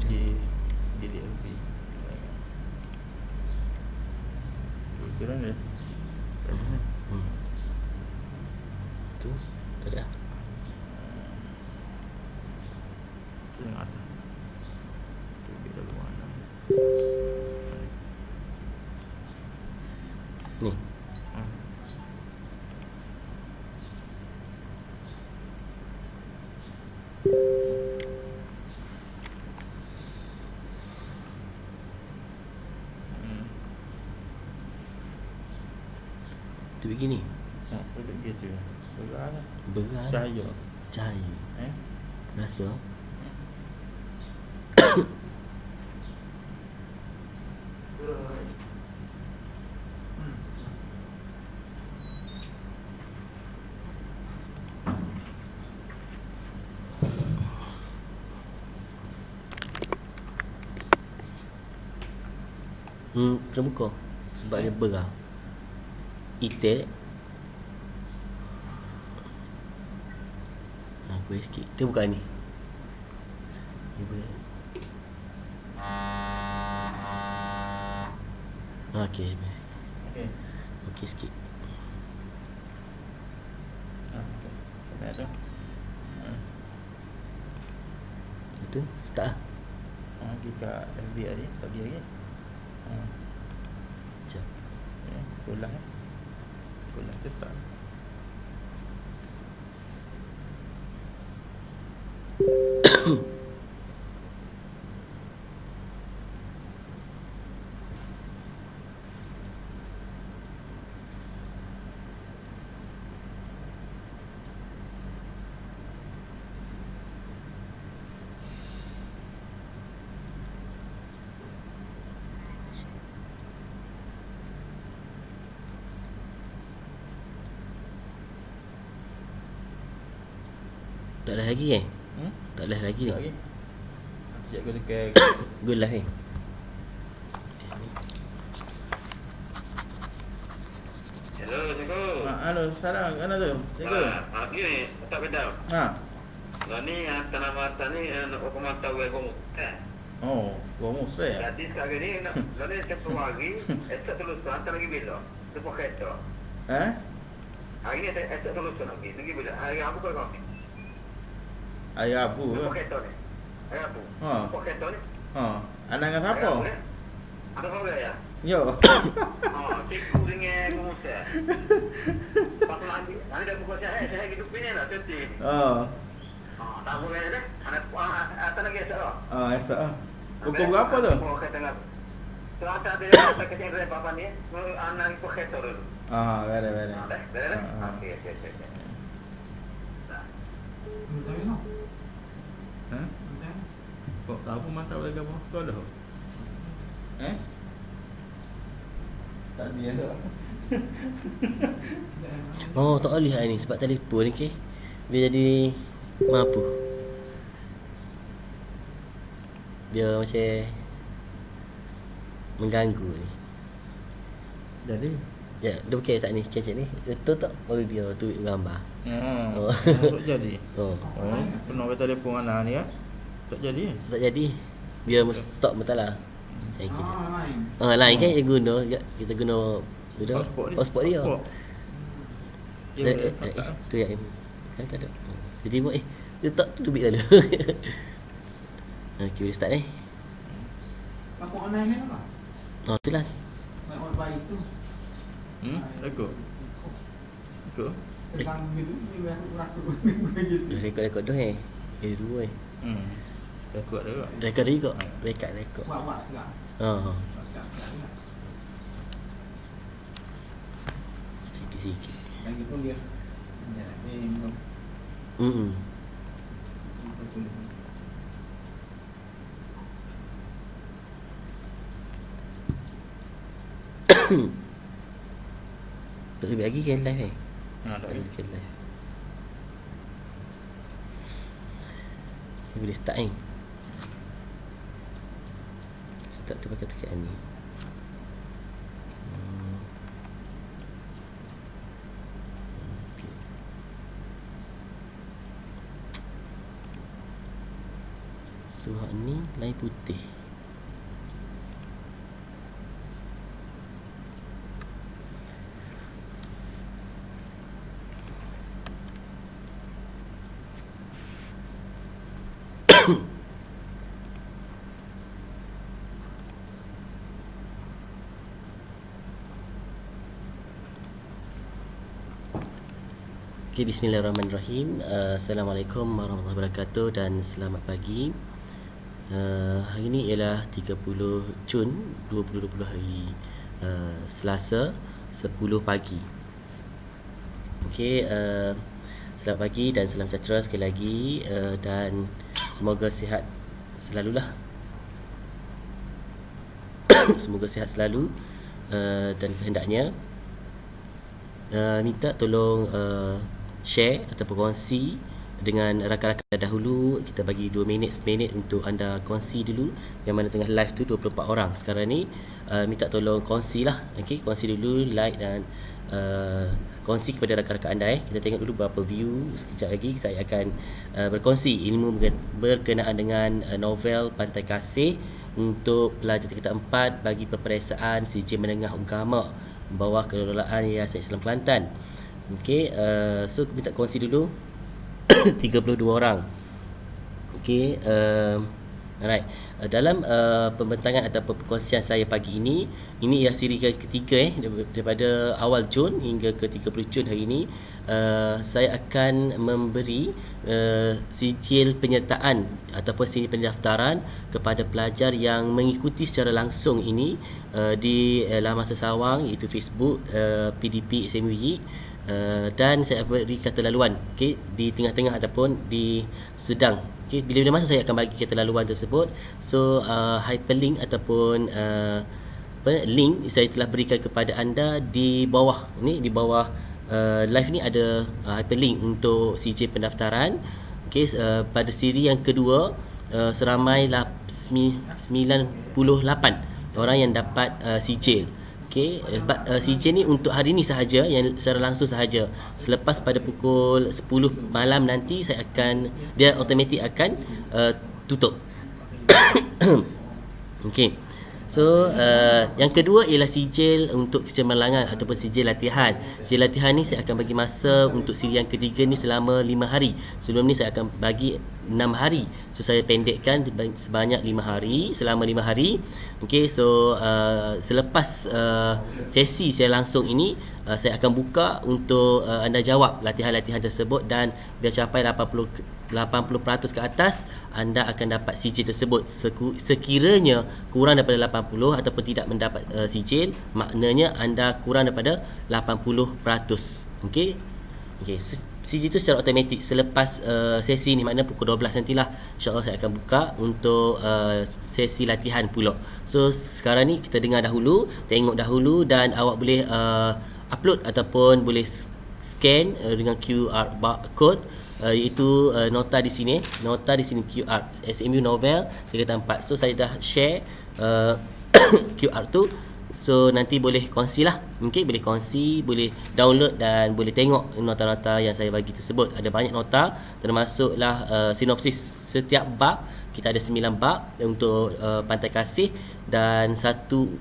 di DLP. Kira ni. Tu tak ada. Yang atas. Tu bila mana? Ni. Tu begini. Tu begitu. Berat. Berat. Cahaya. Rasa. Kena buka sebab dia berah. Itik. Aku sikit. Kita buka ni. Ni boleh. Okey. Okey sikit. Okey. Tu. Itu start lah. Pergi kat FB tadi, tak pergi lagi. Macam. Kulah. Kulah tu start. Tak ada lagi kan? Tak ada lagi ni. Lagi. Sekejap aku tekan. Good lah ni. Hello, Assalamualaikum. Halo, salam. Mana tu? Assalamualaikum. Gini, tak beda. Lah ni tanah mata ni hukum mata gue kamu. Oh, gua musik. Jadi sekarang ni nak ni satu hari, esok terus hantar lagi bila. Tu pakai tu. Hari ni esok terus lagi. Lagi bila? Hari apa kau kau? Hari Rabu ke? Pakai tu ni. Hari apa? Pakai tu ni. Anak dengan siapa? Ada kau ya? Yo. Tipu dengan kamu saya. Pas nanti dah buka saya hidup ini lah tadi. Tak boleh dah. Anak lagi esok. Esok. Pukul berapa tu? Pukul tengah. Selasa dia tak kerja dengan bapa ni. Anak pakai tu dulu. Beres. Beres. Okey. Kok tahu mata boleh gabung sekolah? Tak dia tu. Oh, tak boleh hari ni sebab telefon ni ke. Dia jadi mampu. Dia macam mengganggu ni. Jadi ya, dia bukan tak ni, macam ni. Itu tak boleh dia tu gambar. tak jadi. Pernah kata telefon anak ni ya? Tak jadi. Tak jadi. Dia stop mentala. Lain kan dia guna, kita guna pasport dia. Tu yang kan tak ada. Jadi buat dia tak dubik lalu. Okey, start ni. Aku online ni apa? Itulah. Nak baik tu. Rekod. Tentang gitu ni aku gitu. Rekod tu Dia dua Rekod dia. Rekod juga. Rekod. Buat sekarang. Sikit. Lagi pun dia. Tak lebih lagi kan live Tak lagi kan live. Saya boleh start Start tu pakai tekan ni. So Suhak ni lain putih. Okay, bismillahirrahmanirrahim. Assalamualaikum warahmatullahi wabarakatuh dan selamat pagi. Hari ini ialah 30 Jun 2020 hari Selasa 10 pagi. Okay, selamat pagi dan salam sejahtera sekali lagi, dan semoga sihat selalulah. Semoga sihat selalu, dan kehendaknya minta tolong share ataupun kongsi dengan rakan-rakan dahulu. Kita bagi 2 minit, 1 minit untuk anda kongsi dulu. Yang mana tengah live tu 24 orang sekarang ni. Minta tolong kongsi lah. Okay, kongsi dulu, like dan kongsi kepada rakan-rakan anda. Kita tengok dulu berapa view. Sekejap lagi saya akan berkongsi ilmu berkenaan dengan novel Pantai Kasih untuk pelajar tingkatan 4 bagi peperiksaan CJ Menengah Agama bawah kelolaan Yayasan Islam Kelantan. Okey, so minta kongsi dulu 32 orang. Okey, alright. Dalam pembentangan atau perkongsian saya pagi ini ialah siri ketiga daripada awal Jun hingga ke 30 Jun hari ini. Saya akan memberi sijil penyertaan ataupun sijil pendaftaran kepada pelajar yang mengikuti secara langsung ini di laman sesawang, iaitu Facebook PDP SMUY. Dan saya beri kata laluan, okay, di tengah-tengah ataupun di sedang. Okay, bila-bila masa saya akan bagi kata laluan tersebut. So hyperlink ataupun link saya telah berikan kepada anda di bawah ni, di bawah live ni ada hyperlink untuk CJ pendaftaran. Okay, pada siri yang kedua seramai 98 orang yang dapat CJ. Okey, CJ ni untuk hari ni sahaja, yang secara langsung sahaja. Selepas pada pukul 10 malam nanti saya akan, dia automatik akan tutup. Okey. So yang kedua ialah sijil untuk kecemerlangan ataupun sijil latihan. Sijil latihan ni saya akan bagi masa untuk siri yang ketiga ni selama 5 hari. Sebelum ni saya akan bagi 6 hari. So saya pendekkan sebanyak 5 hari, selama 5 hari. Okey, so selepas sesi saya langsung ini, saya akan buka untuk anda jawab latihan-latihan tersebut, dan bila capai 80% ke atas anda akan dapat sijil tersebut. Sekiranya kurang daripada 80 ataupun tidak mendapat sijil, maknanya anda kurang daripada 80%. Okey. Okey, sijil itu secara automatik selepas sesi ni, maknanya pukul 12 nantilah insya-Allah saya akan buka untuk sesi latihan pula. So sekarang ni kita dengar dahulu, tengok dahulu, dan awak boleh upload ataupun boleh scan dengan QR code, iaitu nota di sini QR SMU Novel tingkatan 4. So saya dah share QR tu. So nanti boleh kongsilah. Mungkin boleh kongsi, boleh download dan boleh tengok nota-nota yang saya bagi tersebut. Ada banyak nota, termasuklah sinopsis setiap bab. Kita ada 9 bab untuk Pantai Kasih, dan satu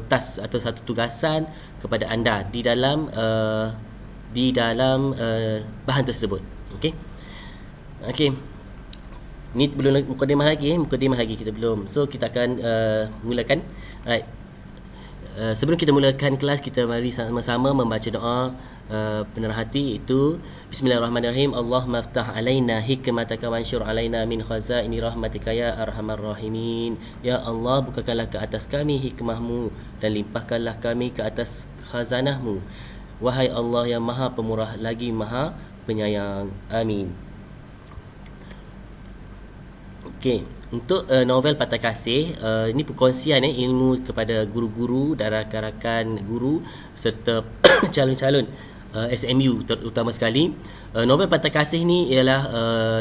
task atau satu tugasan kepada anda di dalam bahan tersebut. Okey. Okey. Ni belum mukadimah lagi kita belum. So kita akan mulakan. Alright. Sebelum kita mulakan kelas, kita mari sama-sama membaca doa penerah hati, iaitu Bismillahirrahmanirrahim. Allahumma aftah alaina hikmataka wansyur alaina min khazaini rahmatika ya arhamar rahimin. Ya Allah, bukakanlah ke atas kami hikmahmu dan limpahkanlah kami ke atas khazanahmu. Wahai Allah yang maha pemurah lagi maha penyayang. Amin. Okey, untuk novel Pantai Kasih, ini perkongsian ilmu kepada guru-guru dan rakan-rakan guru serta calon-calon SMU terutama sekali. Novel Pantai Kasih ni ialah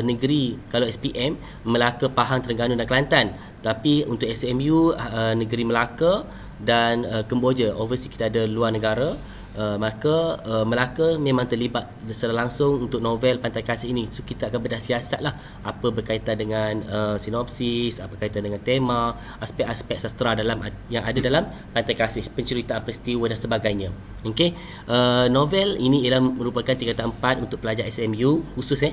negeri, kalau SPM Melaka, Pahang, Terengganu dan Kelantan. Tapi untuk SMU negeri Melaka dan Kemboja. Overseas kita ada luar negara, maka Melaka memang terlibat secara langsung untuk novel Pantai Kasih ini. So kita akan bedah siasat lah, apa berkaitan dengan sinopsis, apa berkaitan dengan tema, aspek-aspek sastra yang ada dalam Pantai Kasih, penceritaan peristiwa dan sebagainya. Okey, novel ini ialah merupakan tingkatan 4 untuk pelajar SMU khusus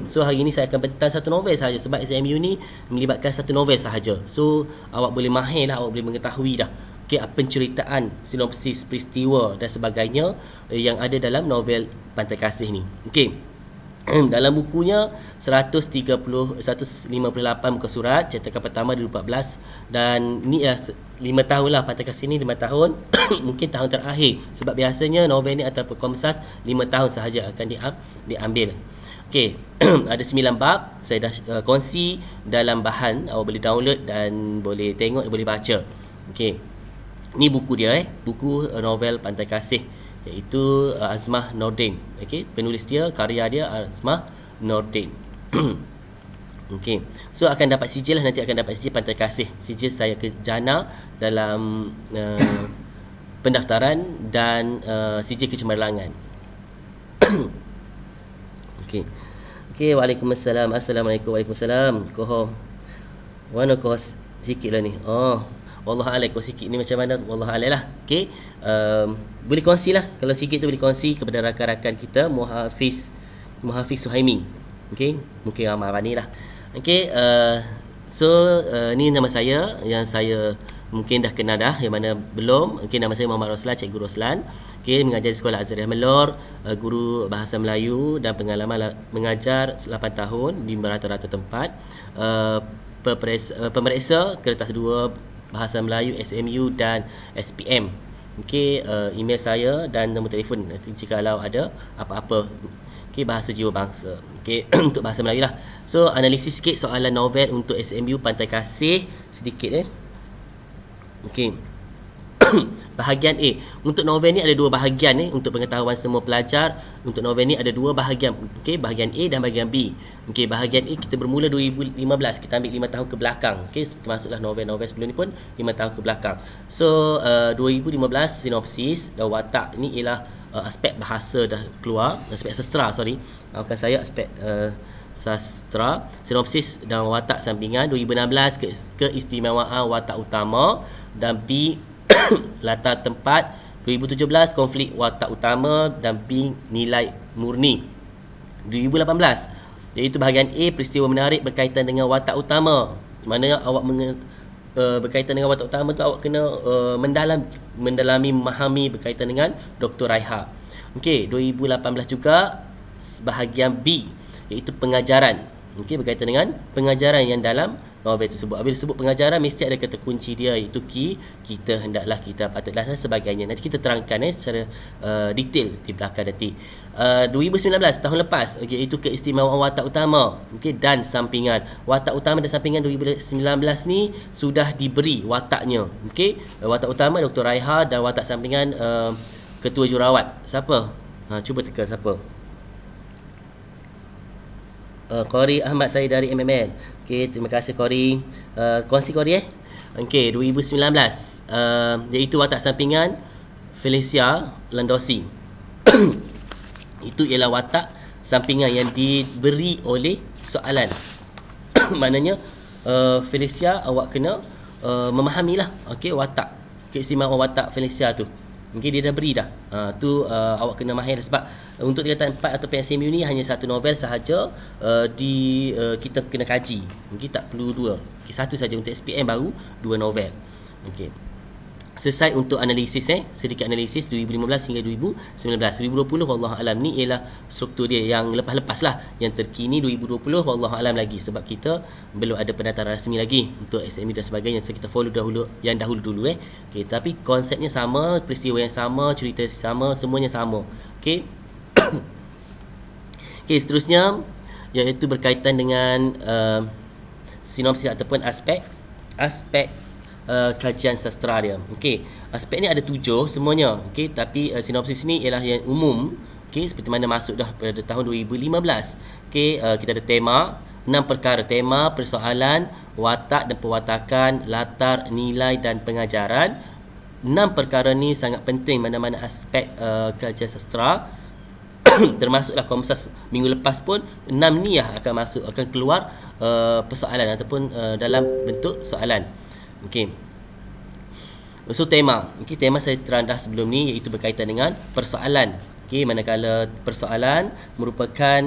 So hari ini saya akan bentang satu novel sahaja, sebab SMU ni melibatkan satu novel sahaja. So awak boleh mahir lah, awak boleh mengetahui dah penceritaan, sinopsis peristiwa dan sebagainya yang ada dalam novel Pantai Kasih ni. Okey. Dalam bukunya 158 muka surat, cetakan pertama 2014, dan ni 5 tahun lah Pantai Kasih ni, 5 tahun mungkin tahun terakhir, sebab biasanya novel ni ataupun Komsas 5 tahun sahaja akan diambil. Okey, ada 9 bab, saya dah kongsi dalam bahan, awak boleh download dan boleh tengok, boleh baca. Okey. Ni buku dia, buku novel Pantai Kasih, iaitu Azmah Nordin. Okey, penulis dia, karya dia Azmah Nordin. Okey. So akan dapat sijil lah, nanti akan dapat sijil Pantai Kasih. Sijil saya ke jana dalam pendaftaran dan sijil kecemerlangan. Okey. Okey, waalaikumsalam. Assalamualaikum. Waalaikumsalam. Koho. Mana koho sikitlah ni. Oh. Wallahualam, kau sikit ni macam mana, wallahualam lah. Okey, boleh kongsi lah, kalau sikit tu boleh kongsi kepada rakan-rakan kita, Muhafiz Suhaimi. Okey, mungkin ramai ni lah. Okey, ni nama saya yang saya mungkin dah kenal dah, yang mana belum. Okey, nama saya Muhammad Roslan, Cikgu Roslan. Okey, mengajar di Sekolah Azhariah Melor, guru bahasa Melayu dan pengalaman mengajar 8 tahun di merata-rata tempat. Pemeriksa kertas 2 Bahasa Melayu SMU dan SPM. Okey, email saya dan nombor telefon jika kalau ada apa-apa. Okey, bahasa jiwa bangsa. Okey, untuk bahasa Melayu lah. So analisis sikit soalan novel untuk SMU Pantai Kasih sedikit Okey. Bahagian A. Untuk novel ni ada 2 bahagian untuk pengetahuan semua pelajar. Untuk novel ni ada 2 bahagian. Okey, bahagian A dan bahagian B. Okey, bahagian A kita bermula 2015. Kita ambil 5 tahun ke belakang. Okey, termasuklah novel-novel sebelum ni pun 5 tahun ke belakang. So 2015 sinopsis dan watak ni ialah aspek bahasa dah keluar, aspek sastra, maafkan saya, aspek sastra, sinopsis dan watak sampingan. 2016 keistimewaan watak utama, dan B latar tempat. 2017 konflik watak utama, dan B nilai murni. 2018 iaitu bahagian A peristiwa menarik berkaitan dengan watak utama. Mana awak berkaitan dengan watak utama tu awak kena mendalami, memahami berkaitan dengan Dr. Raiha. Okey, 2018 juga bahagian B iaitu pengajaran. Okey, berkaitan dengan pengajaran yang dalam novel tersebut. Bila sebut pengajaran mesti ada kata kunci dia, iaitu kita hendaklah, kita patutlah dan sebagainya. Nanti kita terangkan secara detail di belakang nanti. 2019 tahun lepas, okey, itu keistimewaan watak utama, okey, dan sampingan. Watak utama dan sampingan 2019 ni sudah diberi wataknya. Okey, watak utama Dr. Raiha dan watak sampingan ketua jurawat. Siapa? Cuba teka siapa? Qori Ahmad saya dari MML. Okey, terima kasih Qori. Kongsi Qori Okey, 2019 iaitu watak sampingan Felicia Landosi. Itu ialah watak sampingan yang diberi oleh soalan. Maknanya Felicia awak kena memahamilah, okey, watak, keistimewaan watak Felicia tu. Okey, dia dah beri dah. Awak kena mahir, sebab untuk tingkatan 4 atau PSMU ni hanya satu novel sahaja kita kena kaji. Okey, tak perlu 2. Okey, satu saja. Untuk SPM baru 2 novel. Okey. Selesai untuk analisis sedikit analisis 2015 hingga 2019. 2020 wallahualam ni ialah struktur dia yang lepas-lepas lah, yang terkini 2020 wallahualam lagi, sebab kita belum ada pendaftaran rasmi lagi untuk SME dan sebagainya. So kita follow dahulu yang dahulu okey, tapi konsepnya sama, peristiwa yang sama, cerita sama, semuanya sama. Okey. Okey, seterusnya iaitu berkaitan dengan sinopsis ataupun aspek kajian sastra dia. Okey, aspek ni ada 7 semuanya. Okey, tapi sinopsis ni ialah yang umum. Okey, seperti mana masuk dah pada tahun 2015. Okey, kita ada tema, 6 perkara: tema, persoalan, watak dan pewatakan, latar, nilai dan pengajaran. 6 perkara ni sangat penting mana-mana aspek kajian sastra. Termasuklah Komsas minggu lepas pun 6 ni akan keluar persoalan ataupun dalam bentuk soalan. Okey. So tema saya terandah sebelum ni iaitu berkaitan dengan persoalan. Okey, manakala persoalan merupakan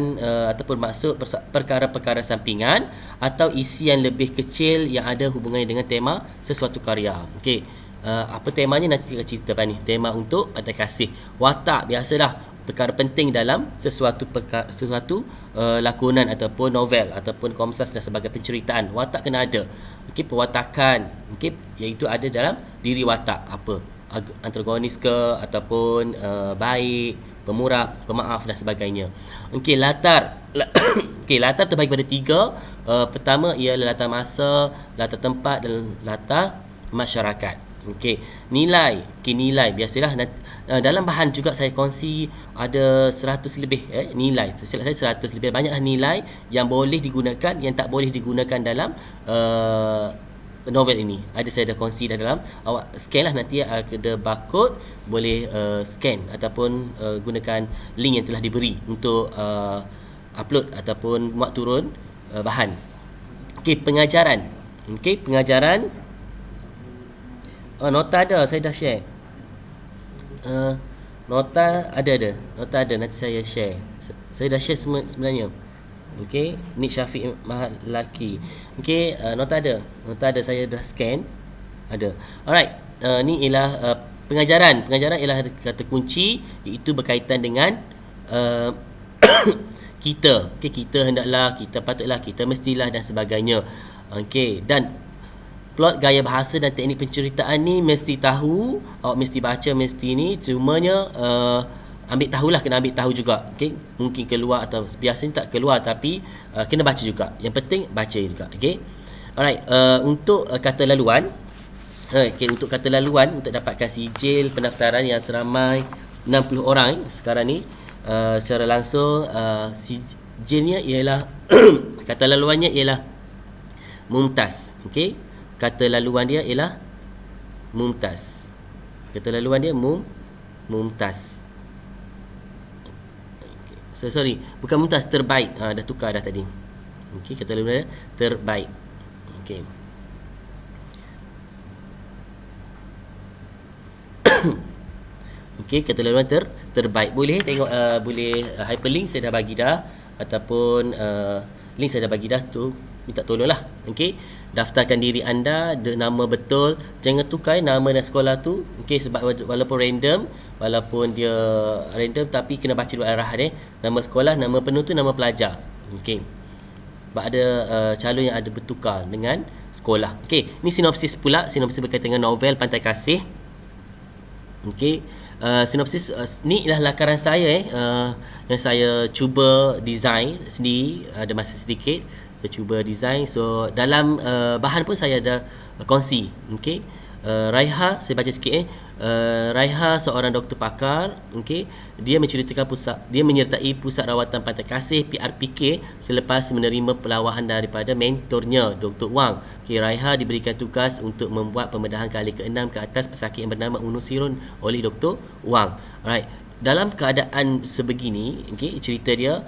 ataupun maksud perkara-perkara sampingan atau isi yang lebih kecil yang ada hubungannya dengan tema sesuatu karya. Okey. Apa temanya nanti kita cerita ni. Tema untuk pantai kasih. Watak biasalah perkara penting dalam sesuatu lakonan ataupun novel ataupun komsas dan sebagai penceritaan. Watak kena ada. Okey, pewatakan. Okey, iaitu ada dalam diri watak. Apa? Antagonis ke ataupun baik, pemurah, pemaaf dan sebagainya. Okey, latar. Okey, latar terbagi pada 3. Pertama ialah latar masa, latar tempat dan latar masyarakat. Okey, nilai. Okey, nilai biasalah dalam bahan juga saya kongsi ada 100 lebih nilai. Silap saya 100 lebih banyaklah nilai yang boleh digunakan, yang tak boleh digunakan dalam novel ini. Ada saya dah kongsi dah dalam. Awak scan lah nanti ada barcode, boleh scan ataupun gunakan link yang telah diberi untuk upload ataupun muat turun bahan. Okey, pengajaran. Okey, pengajaran. Nota ada, saya dah share. Nota ada nanti saya share. Saya dah share sebenarnya. Okey, Nik Syafiq Mahalaki. Okey, nota ada saya dah scan. Ada. Alright, ni ialah pengajaran. Pengajaran ialah kata kunci, iaitu berkaitan dengan kita. Okey, kita hendaklah, kita patutlah, kita mestilah dan sebagainya. Okey, dan plot, gaya bahasa dan teknik penceritaan ni mesti tahu, awak mesti baca, mesti ni. Cumanya kena ambil tahu juga. Okey, mungkin keluar atau biasanya tak keluar, tapi kena baca juga. Yang penting baca juga. Okey. Alright, untuk kata laluan. Untuk kata laluan, untuk dapatkan sijil pendaftaran yang seramai 60 orang sekarang ni secara langsung, sijilnya ialah kata laluannya ialah mumtaz. Okey. Kata laluan dia ialah mumtaz. Kata laluan dia mumtaz. Sorry, bukan mumtaz, terbaik. Dah tukar dah tadi. Okey, kata laluan dia terbaik. Okey. Okey, kata laluan terbaik. Boleh tengok, boleh hyperlink saya dah bagi dah, ataupun link saya dah bagi dah tu, minta tolonglah. Okey. Daftarkan diri anda, nama betul, jangan tukar nama dan sekolah tu. Okey, sebab walaupun dia random tapi kena baca dua arah dia. Nama sekolah, nama penuh tu nama pelajar. Okey. Sebab ada calon yang ada bertukar dengan sekolah. Okey, ni sinopsis pula, sinopsis berkaitan dengan novel Pantai Kasih. Okey. Sinopsis ni ialah lakaran saya yang saya cuba design sendiri, ada masa sedikit. Saya cuba design. So dalam bahan pun saya ada kongsi. Okey. Raiha, saya baca sikit Raiha seorang doktor pakar. Okey. Dia menyertai pusat rawatan Pantai Kasih PRPK selepas menerima pelawahan daripada mentornya Dr. Wang. Okey, Raiha diberikan tugas untuk membuat pembedahan kali ke-6 ke atas pesakit yang bernama Unu Sirun oleh Dr. Wang. Alright. Dalam keadaan sebegini, okay, cerita dia,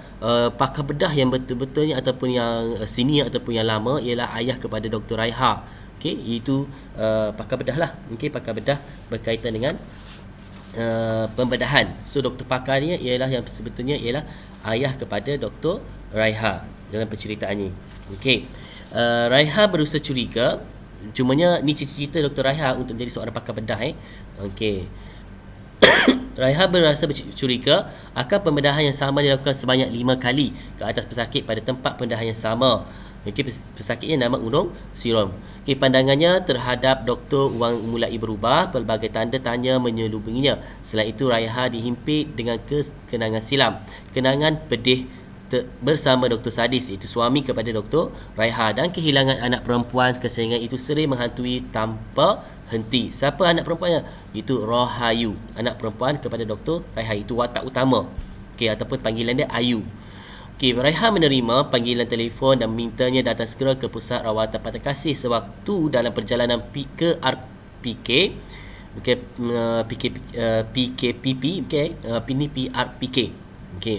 pakar bedah yang betul-betulnya ataupun yang senior ataupun yang lama ialah ayah kepada Dr. Raiha. Okay, itu pakar bedah lah. Okay, pakar bedah berkaitan dengan pembedahan. So doktor pakar ni ialah yang sebetulnya ialah ayah kepada Dr. Raiha dalam penceritaan ni. Okay, Raiha berusaha curiga. Cumanya ni cita-cita Dr. Raiha untuk menjadi seorang pakar bedah. Okay. Raiha berasa curiga akan pembedahan yang sama dilakukan sebanyak 5 kali ke atas pesakit pada tempat pembedahan yang sama. Okey, pesakitnya nama Gunung Sirom. Okey, pandangannya terhadap Dr. Wang mulai berubah, pelbagai tanda tanya menyelubunginya. Selain itu, Raiha dihimpit dengan kenangan silam, kenangan pedih bersama Dr. Sadis, iaitu suami kepada Dr. Raiha, dan kehilangan anak perempuan kesayangan itu sering menghantui tanpa henti. Siapa anak perempuannya? Itu Rohayu, anak perempuan kepada Dr. Raiha. Itu watak utama. Okey, ataupun panggilan dia Ayu. Okey, Raiha menerima panggilan telefon dan memintanya datang segera ke pusat rawatan Pantai Kasih sewaktu dalam perjalanan ke RPK. okey, PKPP, okey, ini PRPK. Okey.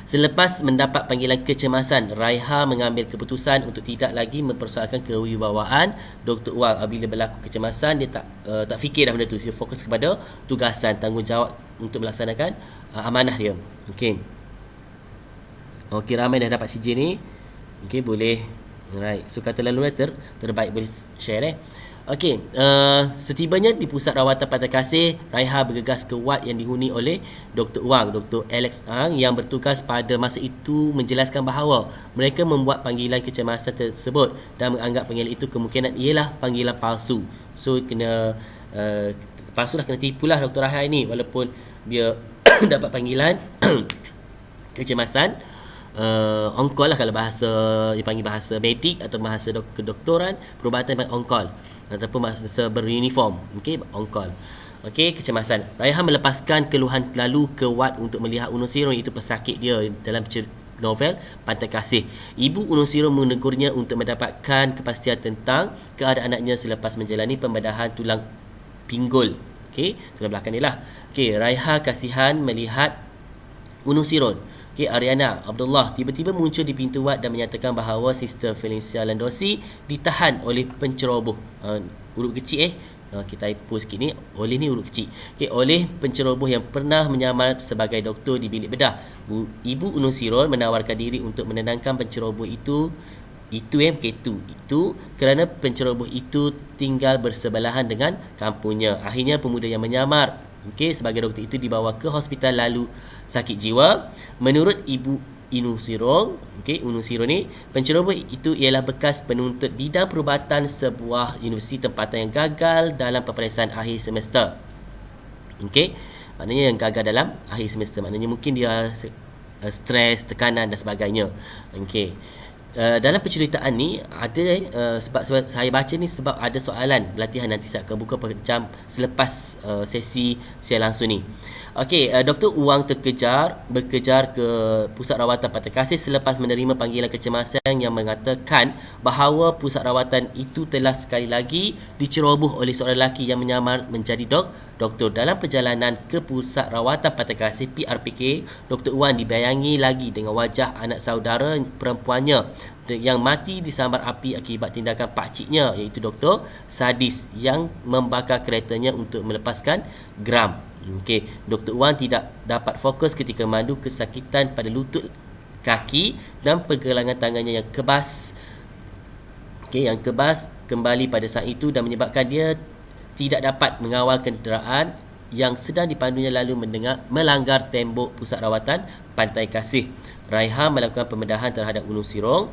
Selepas mendapat panggilan kecemasan, Raiha mengambil keputusan untuk tidak lagi mempersoalkan kewibawaan Dr. Wang. Apabila berlaku kecemasan, dia tak fikir dah benda tu. Dia fokus kepada tugasan, tanggungjawab untuk melaksanakan amanah dia. Okey. Okey, ramai dah dapat CJ ni. Okey, boleh. Alright. So kata laluan terbaik boleh share Okey, setibanya di pusat rawatan Pantai Kasih, Raiha bergegas ke wad yang dihuni oleh Dr. Wang, Dr. Alex Ang yang bertugas pada masa itu menjelaskan bahawa mereka membuat panggilan kecemasan tersebut dan menganggap panggilan itu kemungkinan ialah panggilan palsu. So kena palsu lah, kena tipulah Dr. Raiha ini walaupun dia dapat panggilan kecemasan. On call lah kalau bahasa dipanggil bahasa medik atau bahasa kedoktoran, perubatan on call ataupun bahasa beruniform. Okey, on call. Okey, kecemasan. Raiha melepaskan keluhan lalu ke wad untuk melihat Unung Sirong, iaitu pesakit dia dalam novel Pantai Kasih. Ibu Unung Sirong menegurnya untuk mendapatkan kepastian tentang keadaan anaknya selepas menjalani pembedahan tulang pinggul. Okey, tulang belakang ni lah. Okey, Raiha kasihan melihat Unung Sirong. Okay, Ariana Abdullah tiba-tiba muncul di pintu wad dan menyatakan bahawa Sister Felicia Landosi ditahan oleh penceroboh. Huruf kecil kita typo sikit ni, oleh ni huruf kecil. Okay, oleh penceroboh yang pernah menyamar sebagai doktor di bilik bedah. Ibu Unung Sirong menawarkan diri untuk menenangkan penceroboh itu kerana penceroboh itu tinggal bersebelahan dengan kampungnya. Akhirnya pemuda yang menyamar sebagai doktor itu dibawa ke hospital lalu sakit jiwa. Menurut Ibu Unung Sirong, Unung Sirong ni, penceroboh itu ialah bekas penuntut bidang perubatan sebuah universiti tempatan yang gagal dalam peperiksaan akhir semester. Maknanya yang gagal dalam akhir semester, maknanya mungkin dia stres, tekanan dan sebagainya. Dalam penceritaan ni ada sebab saya baca ni sebab ada soalan latihan nanti saya akan buka jam selepas sesi siaran langsung ni. Dr. Wang berkejar ke pusat rawatan Pantai Kasih selepas menerima panggilan kecemasan yang mengatakan bahawa pusat rawatan itu telah sekali lagi diceroboh oleh seorang lelaki yang menyamar menjadi doktor. Dalam perjalanan ke pusat rawatan Pantai Kasih PRPK, Dr. Wang dibayangi lagi dengan wajah anak saudara perempuannya yang mati disambar api akibat tindakan pakciknya, iaitu Dr. Sadis yang membakar keretanya untuk melepaskan geram. Dr. Wang tidak dapat fokus ketika memandu kesakitan pada lutut, kaki dan pergelangan tangannya yang kebas. Yang kebas kembali pada saat itu dan menyebabkan dia tidak dapat mengawal kenderaan yang sedang dipandunya lalu melanggar tembok pusat rawatan Pantai Kasih. Raiha melakukan pembedahan terhadap Unung Sirong,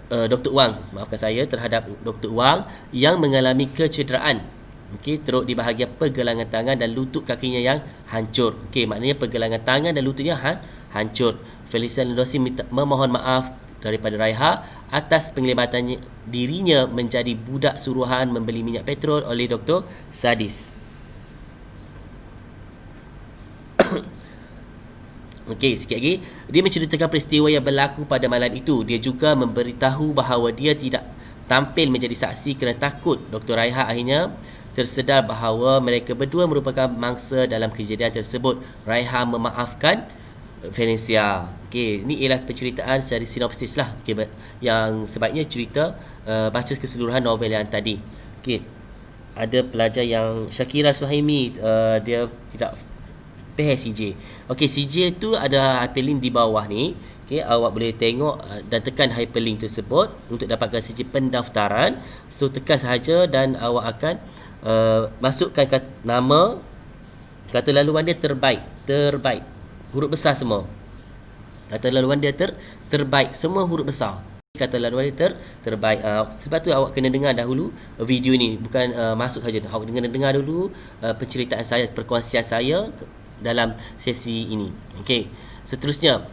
terhadap Dr. Wang yang mengalami kecederaan. Teruk di bahagian pergelangan tangan dan lutut kakinya yang hancur. Maknanya pergelangan tangan dan lututnya hancur. Felicia Landosi memohon maaf daripada Raiha atas penglibatannya dirinya menjadi budak suruhan membeli minyak petrol oleh Dr. Sadis. Sikit lagi. Dia menceritakan peristiwa yang berlaku pada malam itu. Dia juga memberitahu bahawa dia tidak tampil menjadi saksi kerana takut. Dr. Raiha akhirnya tersedar bahawa mereka berdua merupakan mangsa dalam kejadian tersebut. Raiha memaafkan Felicia. Ini ialah penceritaan secara sinopsis lah. Yang sebaiknya cerita baca keseluruhan novel yang tadi. Ada pelajar yang Syakira Suhaimi, dia tidak faham CJ. CJ tu ada hyperlink di bawah ni. Awak boleh tengok dan tekan hyperlink tersebut untuk dapatkan CJ pendaftaran. So tekan sahaja dan awak akan masukkan nama, kata laluan dia terbaik, huruf besar semua. Kata laluan dia terbaik, semua huruf besar. Kata laluan dia terbaik. Sebab tu awak kena dengar dahulu video ni, bukan masuk saja. Awak kena dengar dulu penceritaan saya, perkongsian saya dalam sesi ini. Seterusnya,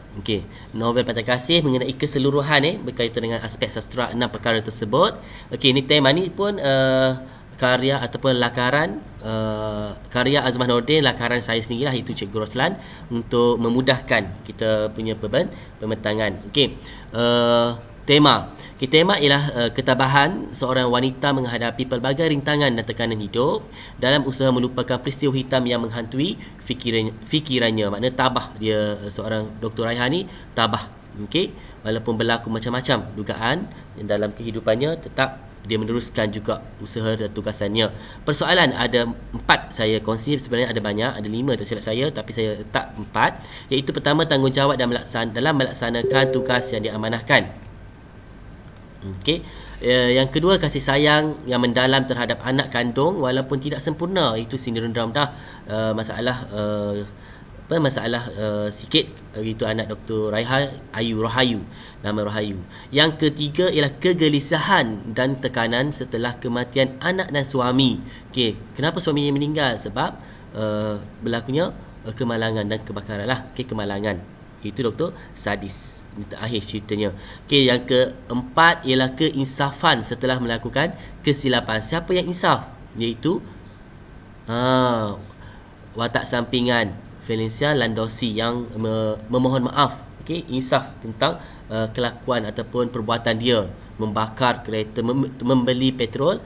novel Pantai Kasih mengenai keseluruhan berkaitan dengan aspek sastra 6 perkara tersebut. Ni tema ni pun karya ataupun lakaran karya Azmah Nordin, lakaran saya sendirilah, iaitu Cikgu Roslan, untuk memudahkan kita punya pembentangan. Tema. Tema ialah ketabahan seorang wanita menghadapi pelbagai rintangan dan tekanan hidup dalam usaha melupakan peristiwa hitam yang menghantui fikirannya. Maknanya tabah dia, seorang Dr. Raiha ni tabah. Okey, walaupun berlaku macam-macam dugaan dalam kehidupannya, tetap dia meneruskan juga usaha dan tugasannya. Persoalan ada 4 saya kongsi, sebenarnya ada banyak, ada 5 tersilap saya, tapi saya letak 4, iaitu pertama, tanggungjawab dalam melaksanakan tugas yang diamanahkan. Okey. Yang kedua, kasih sayang yang mendalam terhadap anak kandung walaupun tidak sempurna. Itu sindrom Down dah. Masalah sikit, itu anak Dr. Raiha, Rahayu, nama Rahayu. Yang ketiga ialah kegelisahan dan tekanan setelah kematian anak dan suami. Okey, kenapa suaminya meninggal? Sebab berlakunya kemalangan dan kebakaran lah. Okey, kemalangan. Itu Dr. Sadis. Ini terakhir ceritanya. Okey, yang keempat ialah keinsafan setelah melakukan kesilapan. Siapa yang insaf? Iaitu watak sampingan Felicia Landosi yang memohon maaf. Okey, insaf tentang kelakuan ataupun perbuatan dia, membakar kereta, membeli petrol.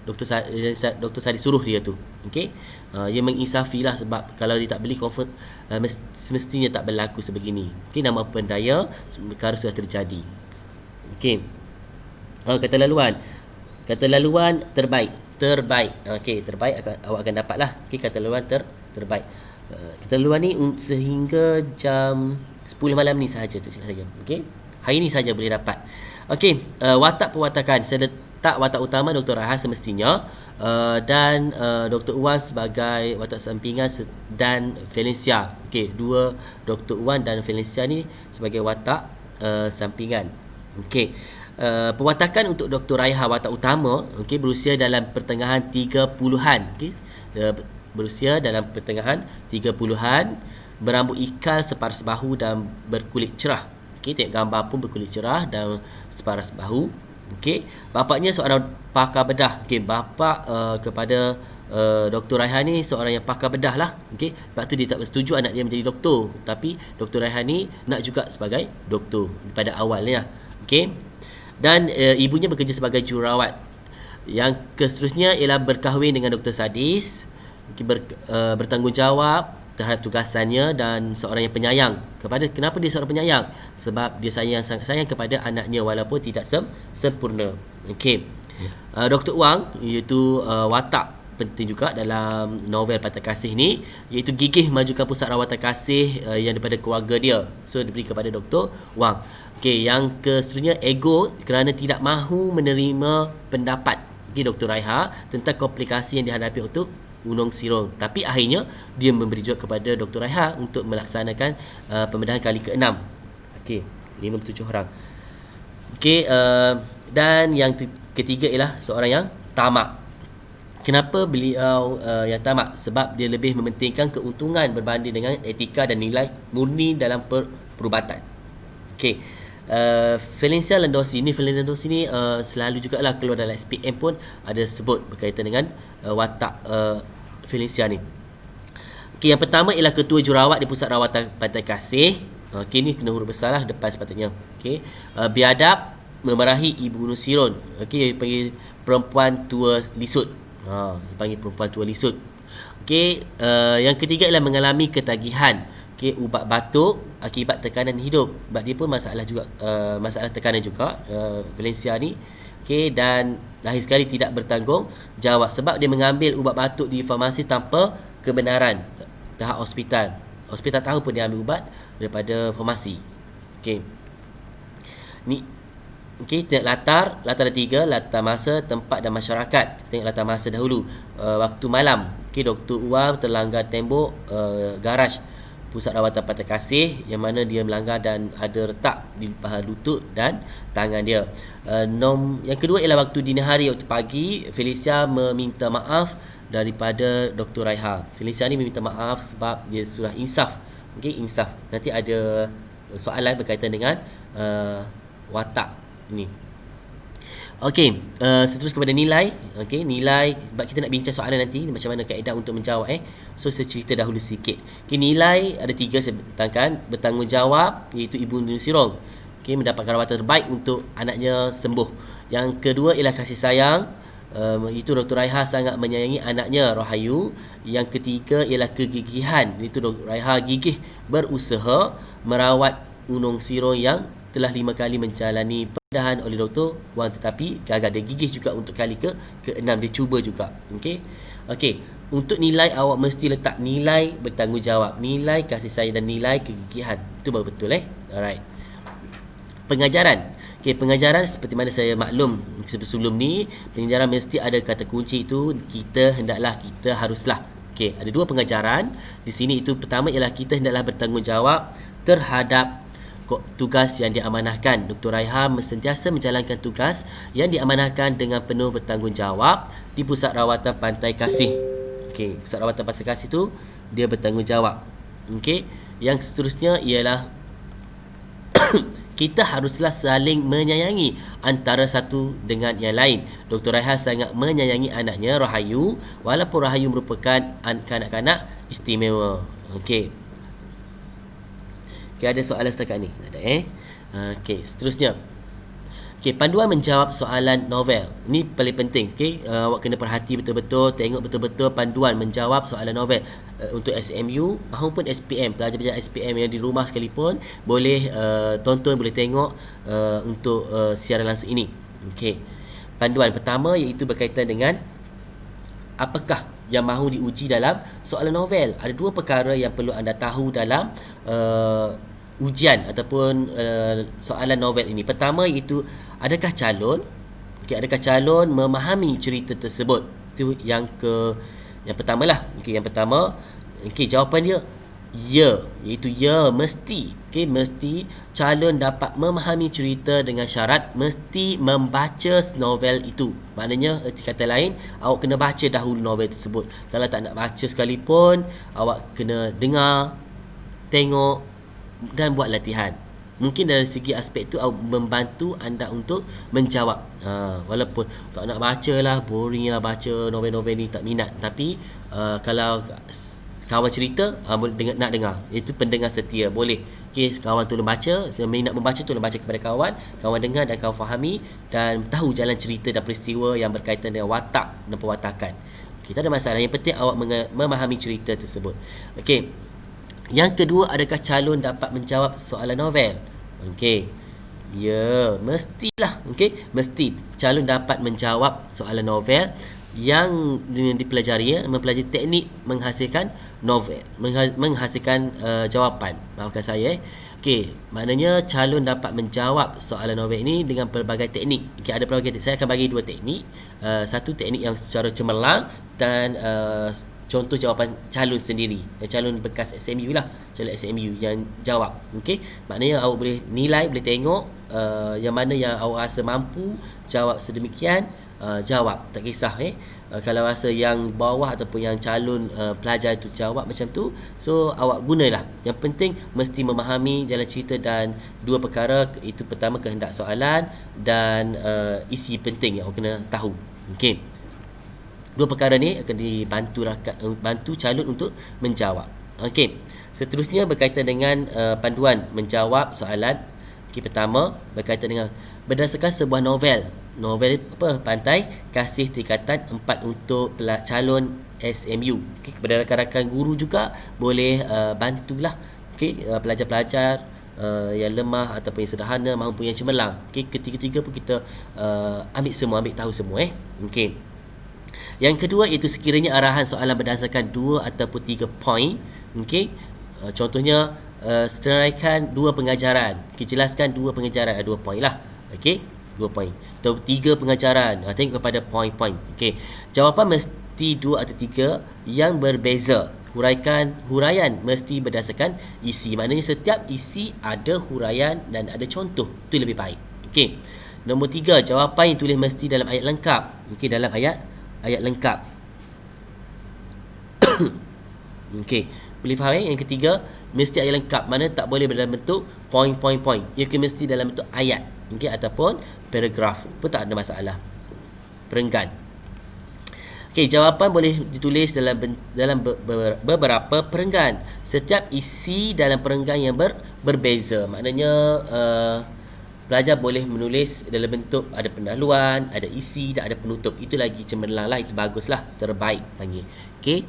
Dr. Sadi suruh dia tu. Okey, dia menginsafilah, sebab kalau dia tak beli, confirm semestinya tak berlaku sebegini. Okey, nama pendaya, perkara sudah terjadi. Okey, kata laluan terbaik. Okey, terbaik awak akan dapatlah. Okey, kata laluan terbaik. Kata laluan ni sehingga jam 10 malam ni sahaja, tersilap saya. Okey, hari ni saja boleh dapat. Okey, watak perwatakan, saya letak watak utama Dr. Raiha semestinya, dan Dr. Wan sebagai watak sampingan, dan Felicia. Okey, dua Dr. Wan dan Felicia ni sebagai watak sampingan. Okey, perwatakan untuk Dr. Raiha, watak utama, okey, berusia dalam pertengahan 30-an. Okey, berusia dalam pertengahan 30-an, berambut ikal separas bahu dan berkulit cerah. Okey, tengok gambar pun berkulit cerah dan separas bahu. Okey, bapaknya seorang pakar bedah. Okey, bapa kepada Dr. Raiha ni seorang yang pakar bedah lah. Okey, sebab tu dia tak bersetuju anak dia menjadi doktor, tapi Dr. Raiha ni nak juga sebagai doktor pada awalnya. Okey, dan ibunya bekerja sebagai jururawat. Yang seterusnya ialah berkahwin dengan Dr. Sadis. Okey, bertanggungjawab terhadap tugasannya dan seorang yang penyayang kenapa dia seorang penyayang? Sebab dia sangat sayang kepada anaknya walaupun tidak sempurna. Okey, Dr. Wang, iaitu watak penting juga dalam novel Pantai Kasih ni, iaitu gigih majukan pusat rawatan kasih yang daripada keluarga dia, so diberi kepada Dr. Wang. Okey, yang seterusnya ego kerana tidak mahu menerima pendapat Dr. Raiha tentang komplikasi yang dihadapi untuk Gunung Sirong, tapi akhirnya dia memberi juga kepada Dr. Raiha untuk melaksanakan pembedahan kali ke-6. Okey, 57 orang. Okey, dan yang ketiga ialah seorang yang tamak. Kenapa beliau yang tamak? Sebab dia lebih mementingkan keuntungan berbanding dengan etika dan nilai murni dalam perubatan. Okey, Felicia Landosi ni selalu jugalah keluar dalam SPM pun ada sebut berkaitan dengan watak Felicia ni. Okey, yang pertama ialah ketua jururawat di Pusat Rawatan Pantai Kasih. Okey, ni kena huruf besar lah depan sepatutnya. Okey, biadab memarahi ibu Gunung Sirong. Okey, panggil perempuan tua lisut. Dipanggil perempuan tua lisut. Okey, yang ketiga ialah mengalami ketagihan. Okey, ubat batuk akibat tekanan hidup. Sebab dia pun masalah juga, masalah tekanan juga, Valencia ni. Okey, dan lahir sekali tidak bertanggung jawab sebab dia mengambil ubat batuk di farmasi tanpa kebenaran pihak hospital. Hospital tahu pun dia ambil ubat daripada farmasi. Okey, ni okey, tengok latar ada 3, latar masa, tempat dan masyarakat. Tengok latar masa dahulu. Waktu malam, okey, Dr. Uwam terlanggar tembok garaj Pusat Rawatan Pantai Kasih, yang mana dia melanggar dan ada retak di paha lutut dan tangan dia. Yang kedua ialah waktu dini hari, waktu pagi, Felicia meminta maaf daripada Dr. Raiha. Felicia ni meminta maaf sebab dia sudah insaf. Okey, insaf. Nanti ada soalan berkaitan dengan watak ni. Okey, seterus kepada nilai. Okey, nilai, sebab kita nak bincang soalan nanti macam mana kaedah untuk menjawab. So saya cerita dahulu sikit. Okey, nilai ada 3 saya bentangkan. Bertanggungjawab, iaitu ibu Gunung Sirong. Okey, mendapatkan rawatan terbaik untuk anaknya sembuh. Yang kedua ialah kasih sayang. Itu Dr. Raiha sangat menyayangi anaknya Rahayu. Yang ketiga ialah kegigihan. Itu Dr. Raiha gigih berusaha merawat Unong Siro yang telah 5 kali menjalani pendahan oleh Dr. Wan, tetapi gagal. Dia gigih juga untuk kali ke-6. Dia cuba juga. Okey. Untuk nilai, awak mesti letak nilai bertanggungjawab, nilai kasih sayang dan nilai kegigihan. Itu baru betul. Alright. Pengajaran. Pengajaran seperti mana saya maklum sebelum ni, pengajaran mesti ada kata kunci itu kita haruslah. Ada 2 pengajaran di sini. Itu pertama ialah kita hendaklah bertanggungjawab terhadap tugas yang diamanahkan. Dr. Raiha sentiasa menjalankan tugas yang diamanahkan dengan penuh bertanggungjawab di Pusat Rawatan Pantai Kasih. Pusat Rawatan Pantai Kasih tu dia bertanggungjawab. Yang seterusnya ialah kita haruslah saling menyayangi antara satu dengan yang lain. Dr. Raiha sangat menyayangi anaknya Rahayu, walaupun Rahayu merupakan kanak-kanak istimewa. Ada soalan setakat ni? Ada seterusnya. Panduan menjawab soalan novel. Ni paling penting. Awak kena perhati betul-betul, tengok betul-betul panduan menjawab soalan novel. Untuk SMU maupun SPM, pelajar-pelajar SPM yang di rumah sekalipun boleh tonton, boleh tengok untuk siaran langsung ini. Panduan pertama iaitu berkaitan dengan apakah yang mahu diuji dalam soalan novel. Ada 2 perkara yang perlu anda tahu dalam ujian ataupun soalan novel ini. Pertama iaitu adakah calon memahami cerita tersebut. Itu yang pertamalah. Yang pertama, jawapan dia ya, iaitu ya, mesti. Mesti calon dapat memahami cerita dengan syarat mesti membaca novel itu. Maknanya kata lain, awak kena baca dahulu novel tersebut. Kalau tak nak baca sekalipun, awak kena dengar, tengok dan buat latihan. Mungkin dari segi aspek tu membantu anda untuk menjawab. Walaupun tak nak baca lah, boring lah baca novel-novel ni, tak minat. Tapi kalau kawan cerita, boleh nak dengar. Itu pendengar setia, boleh. Kawan tolong baca, minat membaca, tolong baca kepada kawan dengar dan kawan fahami dan tahu jalan cerita dan peristiwa yang berkaitan dengan watak dan pewatakan. Tak ada masalah. Yang penting awak memahami cerita tersebut. Yang kedua, adakah calon dapat menjawab soalan novel? Ya, mestilah. Mesti calon dapat menjawab soalan novel yang dipelajari, mempelajari teknik menghasilkan novel, menghasilkan jawapan. Maafkan saya. Maknanya calon dapat menjawab soalan novel ini dengan pelbagai teknik. Ada pelbagai teknik. Saya akan bagi 2 teknik. Satu teknik yang secara cemerlang dan contoh jawapan calon sendiri, calon bekas SMU lah, calon SMU yang jawab. Maknanya awak boleh nilai, boleh tengok yang mana yang awak rasa mampu jawab sedemikian, jawab, tak kisah. Kalau rasa yang bawah ataupun yang calon pelajar itu jawab macam tu, so awak gunalah. Yang penting mesti memahami jalan cerita dan 2 perkara, itu pertama kehendak soalan dan isi penting yang awak kena tahu. 2 perkara ni akan bantu calon untuk menjawab. Seterusnya berkaitan dengan panduan menjawab soalan. Pertama berkaitan dengan berdasarkan sebuah novel apa, Pantai Kasih tingkatan 4 untuk calon SMU. Kepada rakan-rakan guru juga boleh bantulah pelajar-pelajar yang lemah ataupun yang sederhana maupun yang cemerlang. Ketiga-tiga pun kita ambil tahu semua. Yang kedua iaitu sekiranya arahan soalan berdasarkan 2 ataupun 3 poin. Contohnya senaraikan 2 pengajaran. Jelaskan 2 pengajaran, ada 2 poin lah. 2 poin atau 3 pengajaran. Tengok kepada poin-poin. Jawapan mesti 2 atau 3 yang berbeza. Huraian mesti berdasarkan isi. Maknanya setiap isi ada huraian dan ada contoh. Itu lebih baik. Nombor 3, jawapan yang tulis mesti dalam ayat lengkap. Dalam ayat lengkap. Boleh faham? Yang ketiga, mesti ayat lengkap. Mana tak boleh dalam bentuk poin-poin-poin. Ia mesti dalam bentuk ayat. Ataupun paragraf. Pun tak ada masalah. Perenggan. Jawapan boleh ditulis dalam beberapa perenggan. Setiap isi dalam perenggan yang berbeza. Maknanya pelajar boleh menulis dalam bentuk ada pendahuluan, ada isi dan ada penutup. Itu lagi cemerlang lah, itu baguslah, terbaik panggil. Okey.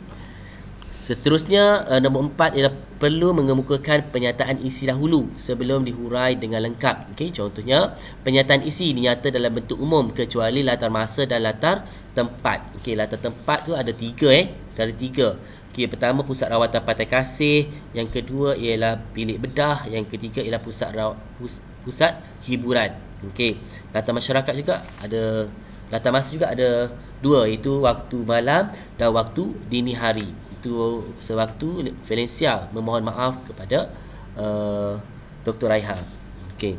Seterusnya nombor 4 ialah perlu mengemukakan pernyataan isi dahulu sebelum dihurai dengan lengkap. Okey, contohnya pernyataan isi dinyata dalam bentuk umum kecuali latar masa dan latar tempat. Okey, latar tempat tu ada 3 Ada 3. Okey, pertama pusat rawatan pantai kasih, yang kedua ialah bilik bedah, yang ketiga ialah pusat hiburan. Okey, latar masyarakat juga ada, latar masa juga ada 2, iaitu waktu malam dan waktu dini hari. Itu sewaktu Valencia memohon maaf kepada Dr. Raihan. Okey.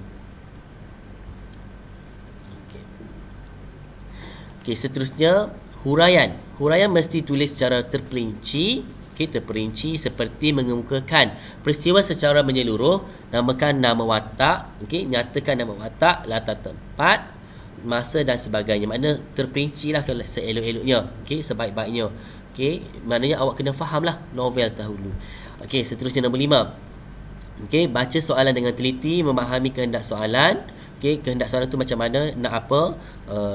Okey, seterusnya huraian. Huraian mesti tulis secara terperinci. Okey, terperinci seperti mengemukakan peristiwa secara menyeluruh, namakan nama watak, okey, nyatakan nama watak, latar tempat, masa dan sebagainya. Makna terperinci lah kalau seelok-eloknya, okey, sebaik-baiknya. Okey, maknanya awak kena fahamlah novel dahulu. Okey, seterusnya nombor 5. Okey, baca soalan dengan teliti, memahami kehendak soalan. Okey, kehendak soalan tu macam mana, nak apa.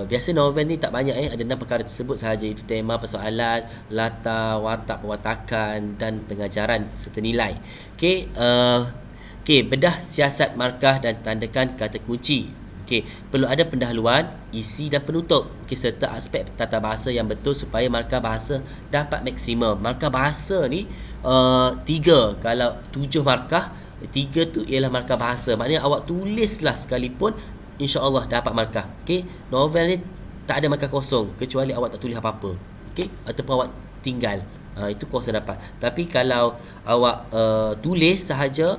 Biasa novel ni tak banyak ada 6 perkara tersebut sahaja, iaitu tema persoalan, latar, watak pewatakan dan pengajaran serta nilai. Okey, bedah siasat markah dan tandakan kata kunci. Okey, perlu ada pendahuluan, isi dan penutup. Okey, serta aspek tata bahasa yang betul supaya markah bahasa dapat maksimum. Markah bahasa ni 3. Kalau 7 markah, 3 tu ialah markah bahasa. Maknanya awak tulislah sekalipun, insya-Allah dapat markah. Okey, novel ni tak ada markah kosong kecuali awak tak tulis apa-apa. Okey, ataupun awak tinggal. Itu kosong dapat. Tapi kalau awak tulis sahaja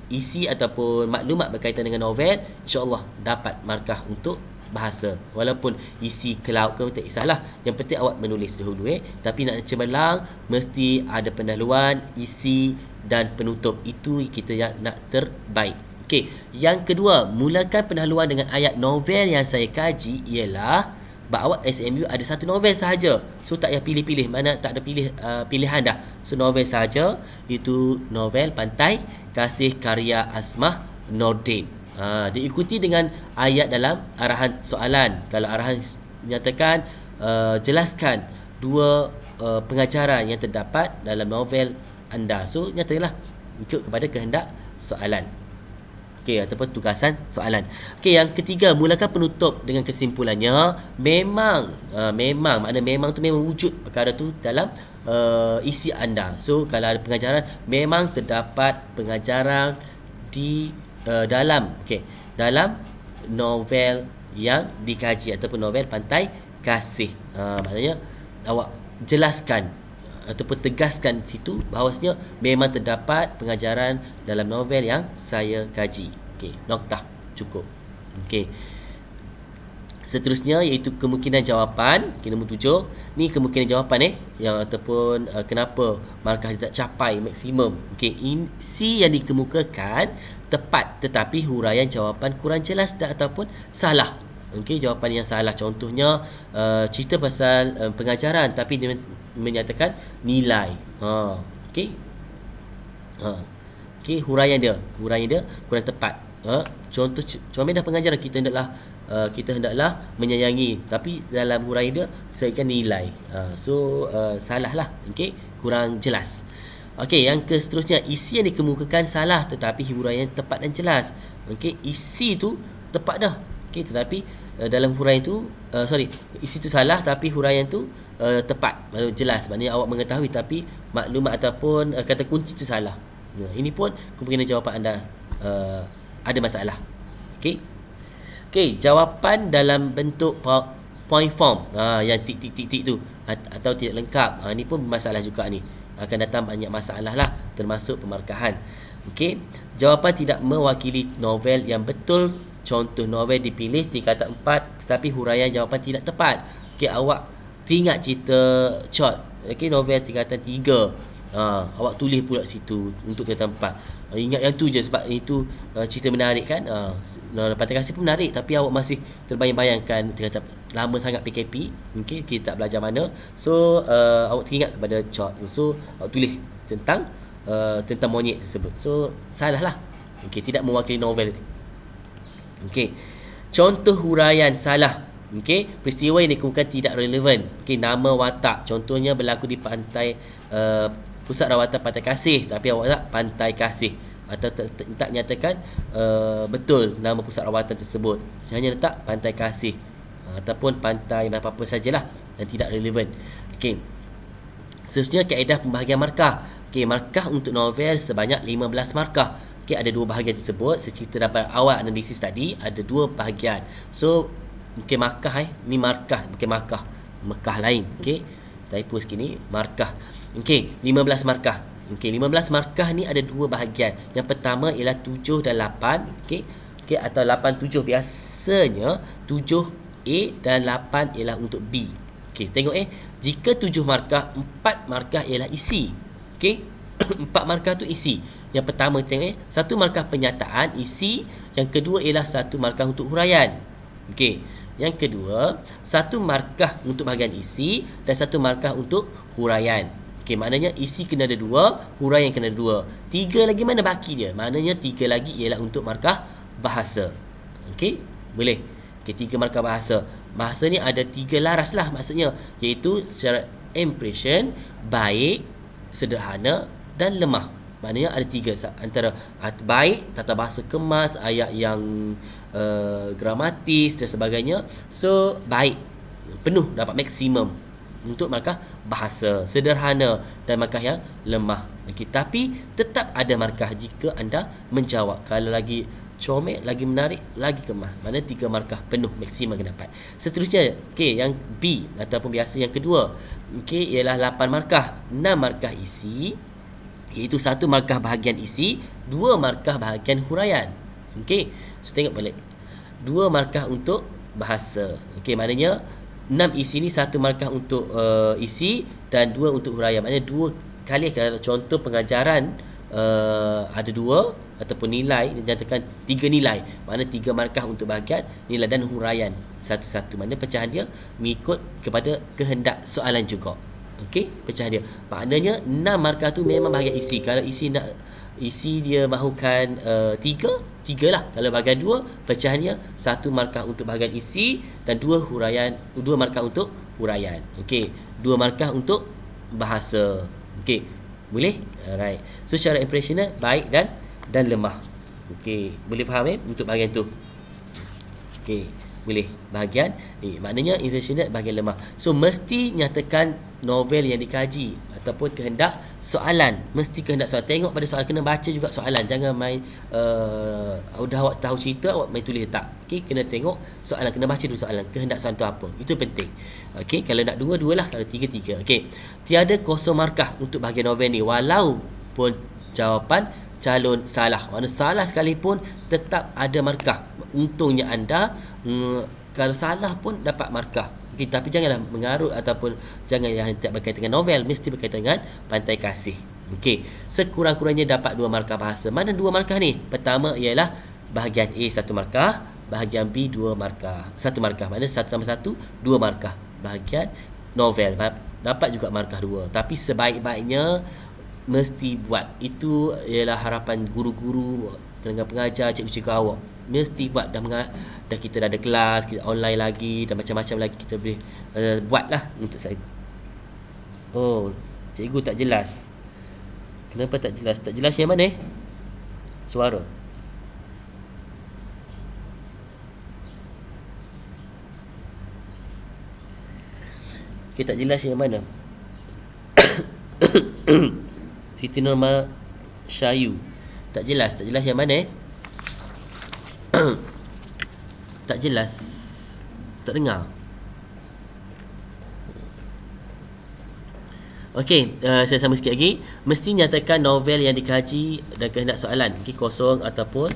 isi ataupun maklumat berkaitan dengan novel, insya-Allah dapat markah untuk bahasa. Walaupun isi ke laut ke, tak kisahlah. Yang penting awak menulis dahulu Tapi nak cemerlang mesti ada pendahuluan, isi dan penutup. Itu kita yang nak terbaik. Okey, yang kedua, mulakan pendahuluan dengan ayat novel yang saya kaji ialah bahawa SMU ada satu novel sahaja. So tak payah pilih-pilih, mana tak ada pilihan dah. So novel sahaja, itu novel Pantai Kasih karya Asmah Nordin. Diikuti dengan ayat dalam arahan soalan. Kalau arahan menyatakan jelaskan 2 pengajaran yang terdapat dalam novel anda. So nyatalah ikut kepada kehendak soalan. Okey, ataupun tugasan soalan. Okey, yang ketiga, mulakan penutup dengan kesimpulannya. Memang makna memang tu memang wujud perkara tu dalam isi anda. So kalau ada pengajaran, memang terdapat pengajaran di dalam novel yang dikaji ataupun novel Pantai Kasih. Maknanya awak jelaskan ataupun tegaskan situ bahawasanya memang terdapat pengajaran dalam novel yang saya kaji. Okey, noktah, cukup. Okey. Seterusnya iaitu kemungkinan jawapan. Okay, nombor 7. Ni kemungkinan jawapan yang ataupun kenapa markah tidak capai maksimum. Okey, isi yang dikemukakan tepat tetapi huraian jawapan kurang jelas dan ataupun salah. Okey, jawapan yang salah contohnya cerita pasal pengajaran tapi dia menyatakan nilai. Okey. Okey, huraian dia kurang tepat. Contoh dah pengajaran kita hendaklah menyayangi, tapi dalam huraian dia disebutkan nilai. Salah lah. Okey, kurang jelas. Okey, yang seterusnya, isi yang dikemukakan salah tetapi huraian tepat dan jelas. Okey, isi tu tepat dah. Okey, tetapi dalam huraian tu isi tu salah tapi huraian tu tepat, maksudnya jelas. Maknanya awak mengetahui tapi maklumat ataupun kata kunci tu salah. Ini pun kemungkinan jawapan anda ada masalah. Okey. Okey, jawapan dalam bentuk point form, yang tik tu atau tidak lengkap. Ini pun masalah juga ni. Akan datang banyak masalah lah, termasuk pemarkahan. Okey, jawapan tidak mewakili novel yang betul. Contoh novel dipilih tingkatan 4 tetapi huraian jawapan tidak tepat. Okey, awak teringat cerita short. Okey, novel tingkatan 3. Awak tulis pula situ untuk tingkatan 4. Ingat yang tu je sebab itu cerita menarik kan. Pantai Kasih pun menarik tapi awak masih terbayang-bayangkan tingkatan lama sangat PKP. Okey, kita tak belajar mana. So awak teringat kepada short. So awak tulis tentang monyet tersebut. So salah lah. Okey, tidak mewakili novel. Okey. Contoh huraian salah. Okey, peristiwa yang dikemukakan tidak relevan. Okey, nama watak contohnya berlaku di pantai pusat rawatan Pantai Kasih, tapi awak tak Pantai Kasih, atau tak nyatakan betul nama pusat rawatan tersebut, hanya letak Pantai Kasih ataupun pantai apa-apa sajalah dan tidak relevan. Okey. Seterusnya kaedah pembahagian markah. Okey, markah untuk novel sebanyak 15 markah. Okey, ada dua bahagian tersebut. Secerita dapat awal analisis tadi ada dua bahagian. So, okey, markah ni markah, bukan markah. Markah lain. Okey. Typo sikit ni, markah. Okey, 15 markah. Okey, 15 markah ni ada dua bahagian. Yang pertama ialah 7 dan 8. Okey. Okey, atau 8 7 biasanya 7A dan 8 ialah untuk B. Okey, tengok jika 7 markah, 4 markah ialah isi. Okey. 4 markah tu isi. Yang pertama tengok satu markah penyataan isi, yang kedua ialah satu markah untuk huraian. Okey. Yang kedua, satu markah untuk bahagian isi dan satu markah untuk huraian. Okey, maknanya isi kena ada 2, huraian kena ada 2. 3 lagi mana baki dia? Maknanya 3 lagi ialah untuk markah bahasa. Okey, boleh. Okey, 3 markah bahasa. Bahasa ni ada 3 laras lah maksudnya, iaitu secara impression, baik, sederhana dan lemah. Maknanya ada 3 antara baik, tata bahasa kemas, ayat yang gramatis dan sebagainya. So baik, penuh, dapat maksimum untuk markah bahasa, sederhana dan markah yang lemah. Okey, tapi tetap ada markah jika anda menjawab. Kalau lagi comel, lagi menarik, lagi kemas, mana 3 markah penuh maksimum kena dapat. Seterusnya, okey, yang B ataupun biasa yang kedua, okey, ialah 8 markah. 6 markah isi, iaitu 1 markah bahagian isi, 2 markah bahagian huraian. Okey, so tengok balik. 2 markah untuk bahasa. Okey, maknanya 6 isi ni 1 markah untuk isi dan 2 untuk huraian. Maknanya 2 kali, kalau contoh pengajaran ada 2 ataupun nilai, dinyatakan 3 nilai, maknanya 3 markah untuk bahagian nilai dan huraian satu-satu. Maknanya pecahan dia mengikut kepada kehendak soalan juga. Okey, pecahan dia. Maknanya 6 markah tu memang bahagian isi. Kalau isi dia mahukan 3 lah. Kalau bahagian 2, pecahannya 1 markah untuk bahagian isi dan 2 markah untuk huraian. Okey, 2 markah untuk bahasa. Okey, boleh? Alright. So secara impressionnya baik dan lemah. Okey, boleh faham untuk bahagian tu? Okey, boleh. Bahagian ni maknanya impressionnya bahagian lemah. So mesti nyatakan novel yang dikaji ataupun kehendak soalan, mesti kehendak soalan. Tengok pada soalan, kena baca juga soalan. Jangan main dah awak tahu cerita, awak main tulis tak. Okey, kena tengok soalan, kena baca dulu soalan, kehendak soalan tu apa. Itu penting. Okey, kalau nak 2 lah, kalau 3. Okey. Tiada kosong markah untuk bahagian novel ni walaupun jawapan calon salah. Mana salah sekalipun tetap ada markah. Untungnya anda kalau salah pun dapat markah. Okay, tapi janganlah mengarut ataupun jangan yang tidak berkaitan dengan novel, mesti berkaitan dengan Pantai Kasih. Okey, sekurang-kurangnya dapat 2 markah bahasa. Mana 2 markah ni? Pertama ialah bahagian A 1 markah, bahagian B 2 markah. 1 markah, maknanya 1 tambah 1 2 markah. Bahagian novel dapat juga markah 2. Tapi sebaik-baiknya mesti buat. Itu ialah harapan guru-guru, tenaga pengajar, cikgu-cikgu awak. Mesti buat. Dah kita dah ada kelas, kita online lagi dan macam-macam lagi kita boleh buatlah untuk saya. Oh, cikgu tak jelas. Kenapa tak jelas? Tak jelas yang mana suara? Okay, tak jelas yang mana? Siti Norma Syayu. Tak jelas yang mana tak jelas. Tak dengar. Okey, saya sama sikit lagi. Mesti nyatakan novel yang dikaji dan kehendak soalan. Okey, kosong ataupun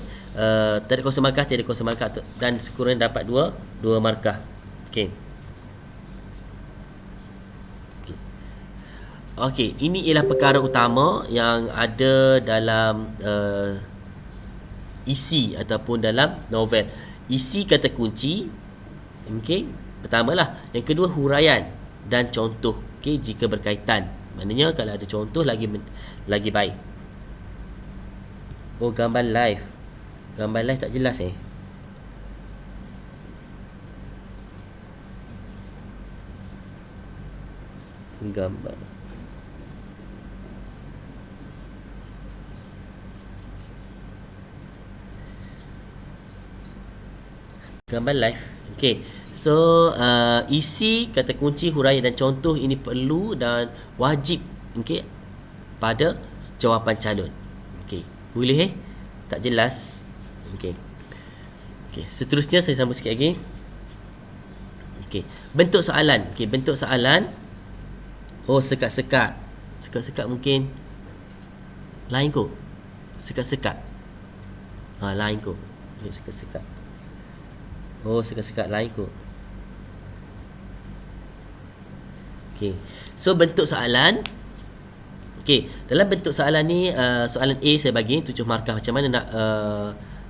tak ada kosong markah, tiada kosong markah dan sekurang-kurangnya dapat 2 markah. Okey. Okey, ini ialah perkara utama yang ada dalam isi ataupun dalam novel. Isi kata kunci. Okey, pertamalah. Yang kedua huraian dan contoh. Okey, jika berkaitan. Maknanya kalau ada contoh lagi baik. Oh, gambar live tak jelas Gambar. Gambar live. Okey. So isi, kata kunci, huraian dan contoh ini perlu dan wajib, okey, pada jawapan calon. Okey. Boleh tak jelas? Okey. Okey, seterusnya saya sambung sikit lagi. Okey, bentuk soalan. Okey, bentuk soalan. Oh, sekat-sekat. Sekat-sekat mungkin lain kot. Sekat-sekat. Lain kot. Okey, sekat-sekat. Oh, sekat-sekat lain kot. Okey. So bentuk soalan. Okey, dalam bentuk soalan ni soalan A saya bagi 7 markah macam mana nak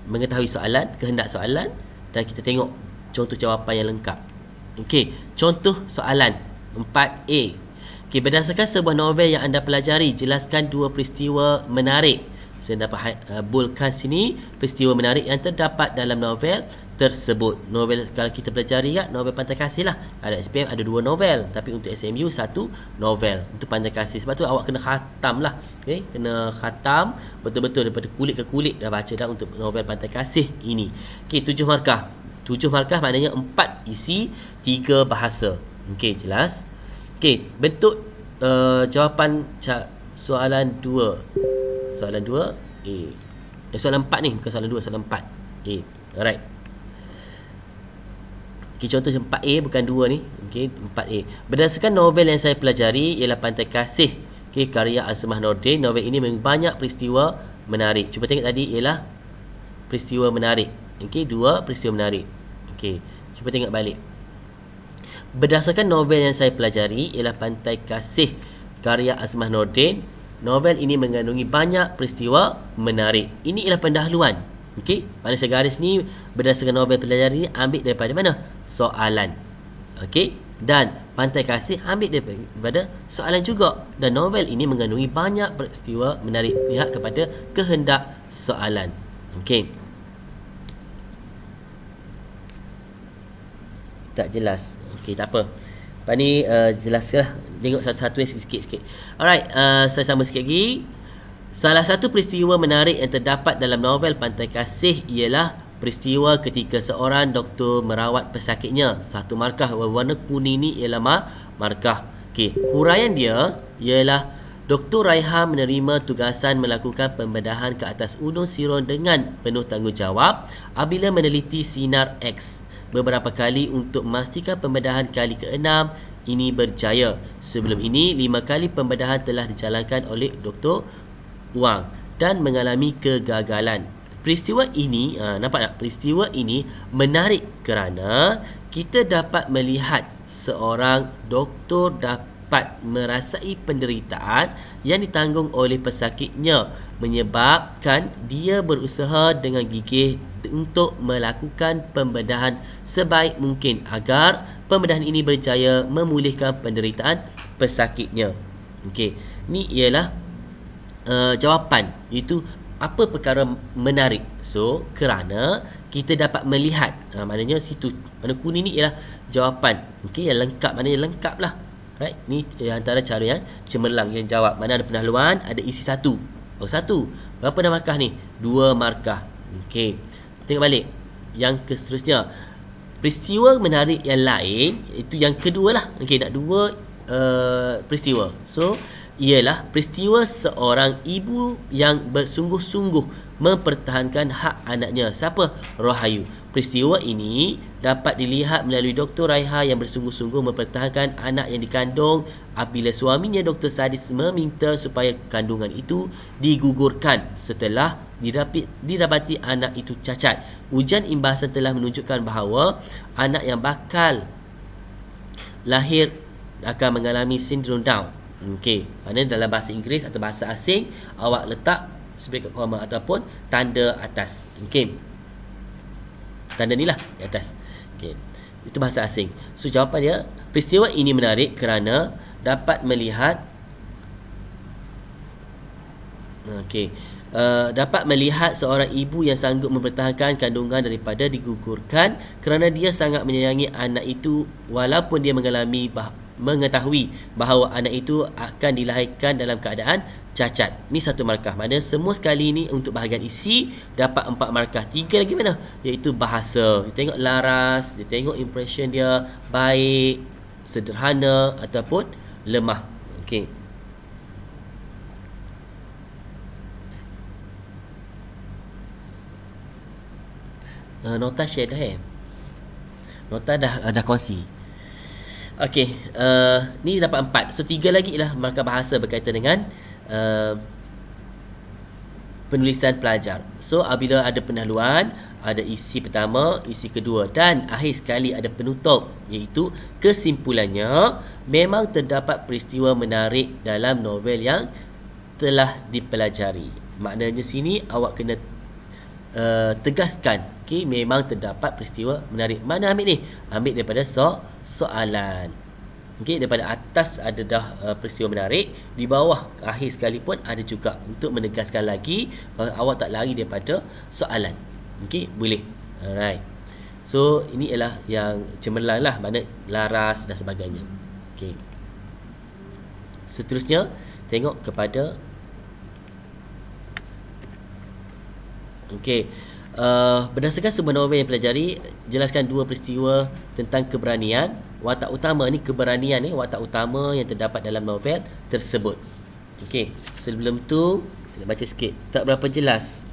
mengetahui soalan, kehendak soalan, dan kita tengok contoh jawapan yang lengkap. Okey, contoh soalan 4A. Okey, berdasarkan sebuah novel yang anda pelajari, jelaskan 2 peristiwa menarik. Saya dapat boldkan sini peristiwa menarik yang terdapat dalam novel tersebut. Novel, kalau kita pelajari kan, novel Pantai Kasih lah. Ada SPM ada 2 novel, tapi untuk SMU 1 novel untuk Pantai Kasih. Sebab tu awak kena khatam lah. Okay? Kena khatam betul-betul daripada kulit ke kulit dah baca dah untuk novel Pantai Kasih ini. Okay, 7 markah. 7 markah maknanya 4 isi, 3 bahasa. Okay, jelas? Okay, bentuk jawapan soalan 2. Soalan 2 A. Soalan 4 ni, bukan soalan 2, soalan 4 A. Alright. Okay, contoh 4A bukan 2 ni. Okay, 4A. Berdasarkan novel yang saya pelajari ialah Pantai Kasih. Okay, karya Azmah Nordin. Novel ini banyak peristiwa menarik. Cuba tengok tadi ialah peristiwa menarik. Okay, 2 peristiwa menarik. Okay, cuba tengok balik. Berdasarkan novel yang saya pelajari ialah Pantai Kasih, karya Azmah Nordin. Novel ini mengandungi banyak peristiwa menarik. Ini ialah pendahuluan. Okey, pada segaris ni berdasarkan novel pelajari ni ambil daripada mana? Soalan. Okey, dan Pantai Kasih ambil daripada soalan juga. Dan novel ini mengandungi banyak peristiwa menarik. Lihat kepada kehendak soalan. Okey. Tak jelas. Okey, tak apa. Lepas ni jelaslah. Tengok satu-satu sikit-sikit. Alright, saya sambung sikit lagi. Salah satu peristiwa menarik yang terdapat dalam novel Pantai Kasih ialah peristiwa ketika seorang doktor merawat pesakitnya. 1 markah. Warna kuning ni ialah markah. Okey, huraian dia ialah Dr. Raiha menerima tugasan melakukan pembedahan ke atas Gunung Siron dengan penuh tanggungjawab apabila meneliti sinar X beberapa kali untuk memastikan pembedahan kali ke-6 ini berjaya. Sebelum ini 5 kali pembedahan telah dijalankan oleh Dr. Wang dan mengalami kegagalan. Peristiwa ini, nampak tak? Peristiwa ini menarik kerana kita dapat melihat seorang doktor dapat merasai penderitaan yang ditanggung oleh pesakitnya, menyebabkan dia berusaha dengan gigih untuk melakukan pembedahan sebaik mungkin agar pembedahan ini berjaya memulihkan penderitaan pesakitnya. Okey, ni ialah jawapan, iaitu apa perkara menarik. So, kerana kita dapat melihat, maknanya situ, warna kuning ni ialah jawapan. Okey, yang lengkap, maknanya lengkap lah. Right? Ni antara cara yang cemerlang yang jawab. Mana ada pendahuluan, ada isi 1. Oh, 1. Berapa dah markah ni? 2 markah. Okey. Tengok balik. Yang seterusnya. Peristiwa menarik yang lain, itu yang kedua lah. Okey, nak 2 peristiwa. So, ialah peristiwa seorang ibu yang bersungguh-sungguh mempertahankan hak anaknya. Siapa? Rohayu. Peristiwa ini dapat dilihat melalui Dr. Raiha yang bersungguh-sungguh mempertahankan anak yang dikandung apabila suaminya Dr. Sadis meminta supaya kandungan itu digugurkan setelah didapati anak itu cacat. Ujian imbasan telah menunjukkan bahawa anak yang bakal lahir akan mengalami sindrom Down. Okey, maknanya dalam bahasa Inggeris atau bahasa asing awak letak sebagai koma ataupun tanda atas. Okey, tanda ni lah di atas. Okey, itu bahasa asing. So jawapan dia, peristiwa ini menarik kerana dapat melihat dapat melihat seorang ibu yang sanggup mempertahankan kandungan daripada digugurkan kerana dia sangat menyayangi anak itu walaupun dia mengalami mengetahui bahawa anak itu akan dilahirkan dalam keadaan cacat. Ni satu markah. Maknanya semua sekali ni untuk bahagian isi dapat 4 markah. 3 lagi mana? Iaitu bahasa. Dia tengok laras, dia tengok impression dia baik, sederhana ataupun lemah. Okey. Nota share dah Nota dah kongsi. Okey, ni dapat 4. So 3 lagi lah markah bahasa berkaitan dengan penulisan pelajar. So apabila ada pendahuluan, ada isi pertama, isi kedua dan akhir sekali ada penutup, iaitu kesimpulannya memang terdapat peristiwa menarik dalam novel yang telah dipelajari. Maknanya sini awak kena tegaskan, okey, memang terdapat peristiwa menarik. Mana ambil ni? Ambil daripada soalan. Okey, daripada atas ada dah peristiwa menarik, di bawah akhir sekali pun ada juga untuk menegaskan lagi bahawa awak tak lari daripada soalan. Okey, boleh. Alright. So ini ialah yang cemerlang lah, makna laras dan sebagainya. Okey. Seterusnya tengok kepada berdasarkan sebuah novel yang pelajari, jelaskan 2 peristiwa tentang keberanian. Watak utama ni, keberanian ni watak utama yang terdapat dalam novel tersebut. Okey, sebelum tu saya baca sikit, tak berapa jelas.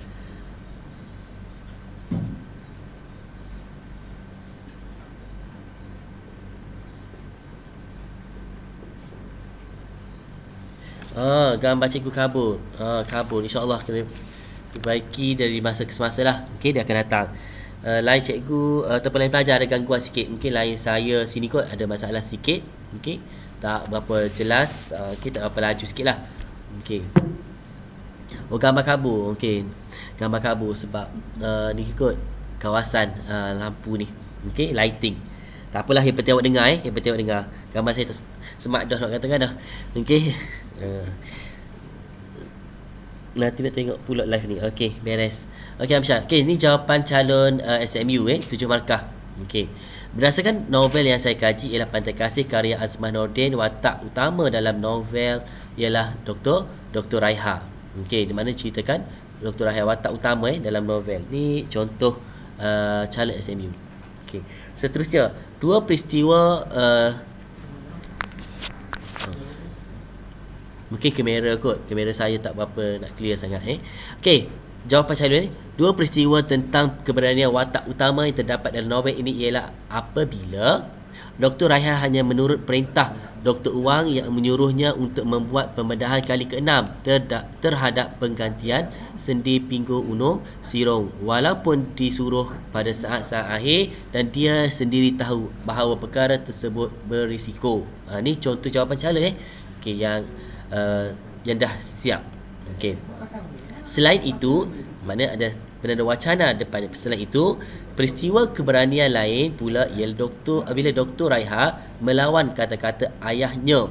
Gambar cikgu kabur. Kabur, insya-Allah kena perbaiki dari masa ke semasa lah. Okey, dia akan datang. Lain cikgu ataupun lain pelajar ada gangguan sikit. Mungkin lain saya sini kot ada masalah sikit. Okey, tak berapa jelas. Okey, tak berapa laju sikit lah. Okey. Gambar kabur. Okey, gambar kabur sebab ni ikut kawasan lampu ni. Okey, lighting. Tak apalah, yang penting awak dengar Yang penting awak dengar. Gambar saya semak dah nak katakan dah. Okey. Nanti nak tengok pula live ni. Okey, beres. Okey, Amsyar. Okey, ni jawapan calon SMU 7 markah. Okey. Berdasarkan novel yang saya kaji ialah Pantai Kasih karya Azmah Nordin. Watak utama dalam novel ialah Dr. Raiha. Okey, di mana ceritakan Dr. Raiha watak utama dalam novel. Ni contoh calon SMU. Okey. Seterusnya, 2 peristiwa mungkin kamera saya tak berapa nak clear sangat Okey, jawapan calon ni, 2 peristiwa tentang keberanian watak utama yang terdapat dalam novel ini ialah apabila Dr. Raihan hanya menurut perintah Dr. Wang yang menyuruhnya untuk membuat pembedahan kali ke-6 terhadap penggantian sendi pinggul Unong Sirong, walaupun disuruh pada saat-saat akhir dan dia sendiri tahu bahawa perkara tersebut berisiko. Ni contoh jawapan calon Okey, yang dah siap. Okey. Selain itu, mana ada penanda wacana depan. Selain itu, peristiwa keberanian lain pula ialah bila Dr. Raiha melawan kata-kata ayahnya.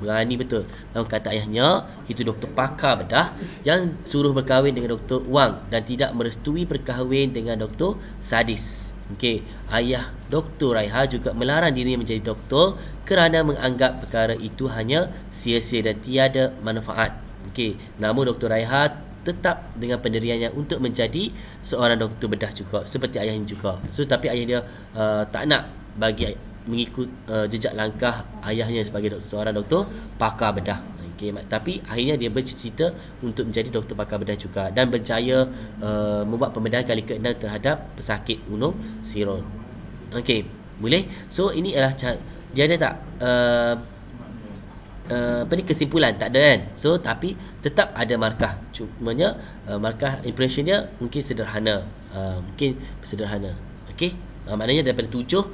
Berani betul melawan kata ayahnya, itu doktor pakar bedah yang suruh berkahwin dengan Dr. Wang dan tidak merestui perkahwin dengan doktor sadis. Okey, ayah Dr. Raiha juga melarang dirinya menjadi doktor kerana menganggap perkara itu hanya sia-sia dan tiada manfaat. Okey, namun Dr. Raiha tetap dengan pendiriannya untuk menjadi seorang doktor bedah juga seperti ayahnya juga. So tapi ayah dia tak nak bagi mengikut jejak langkah ayahnya sebagai seorang doktor pakar bedah. Okey, tapi akhirnya dia bercita-cita untuk menjadi doktor pakar bedah juga dan berjaya membuat pembedahan kali ke-6 terhadap pesakit Unong Sirong. Okey, boleh. So ini adalah dia ada tak kesimpulan tak ada kan. So tapi tetap ada markah. Cumanya markah impression dia mungkin sederhana. Okey. Maknanya daripada 7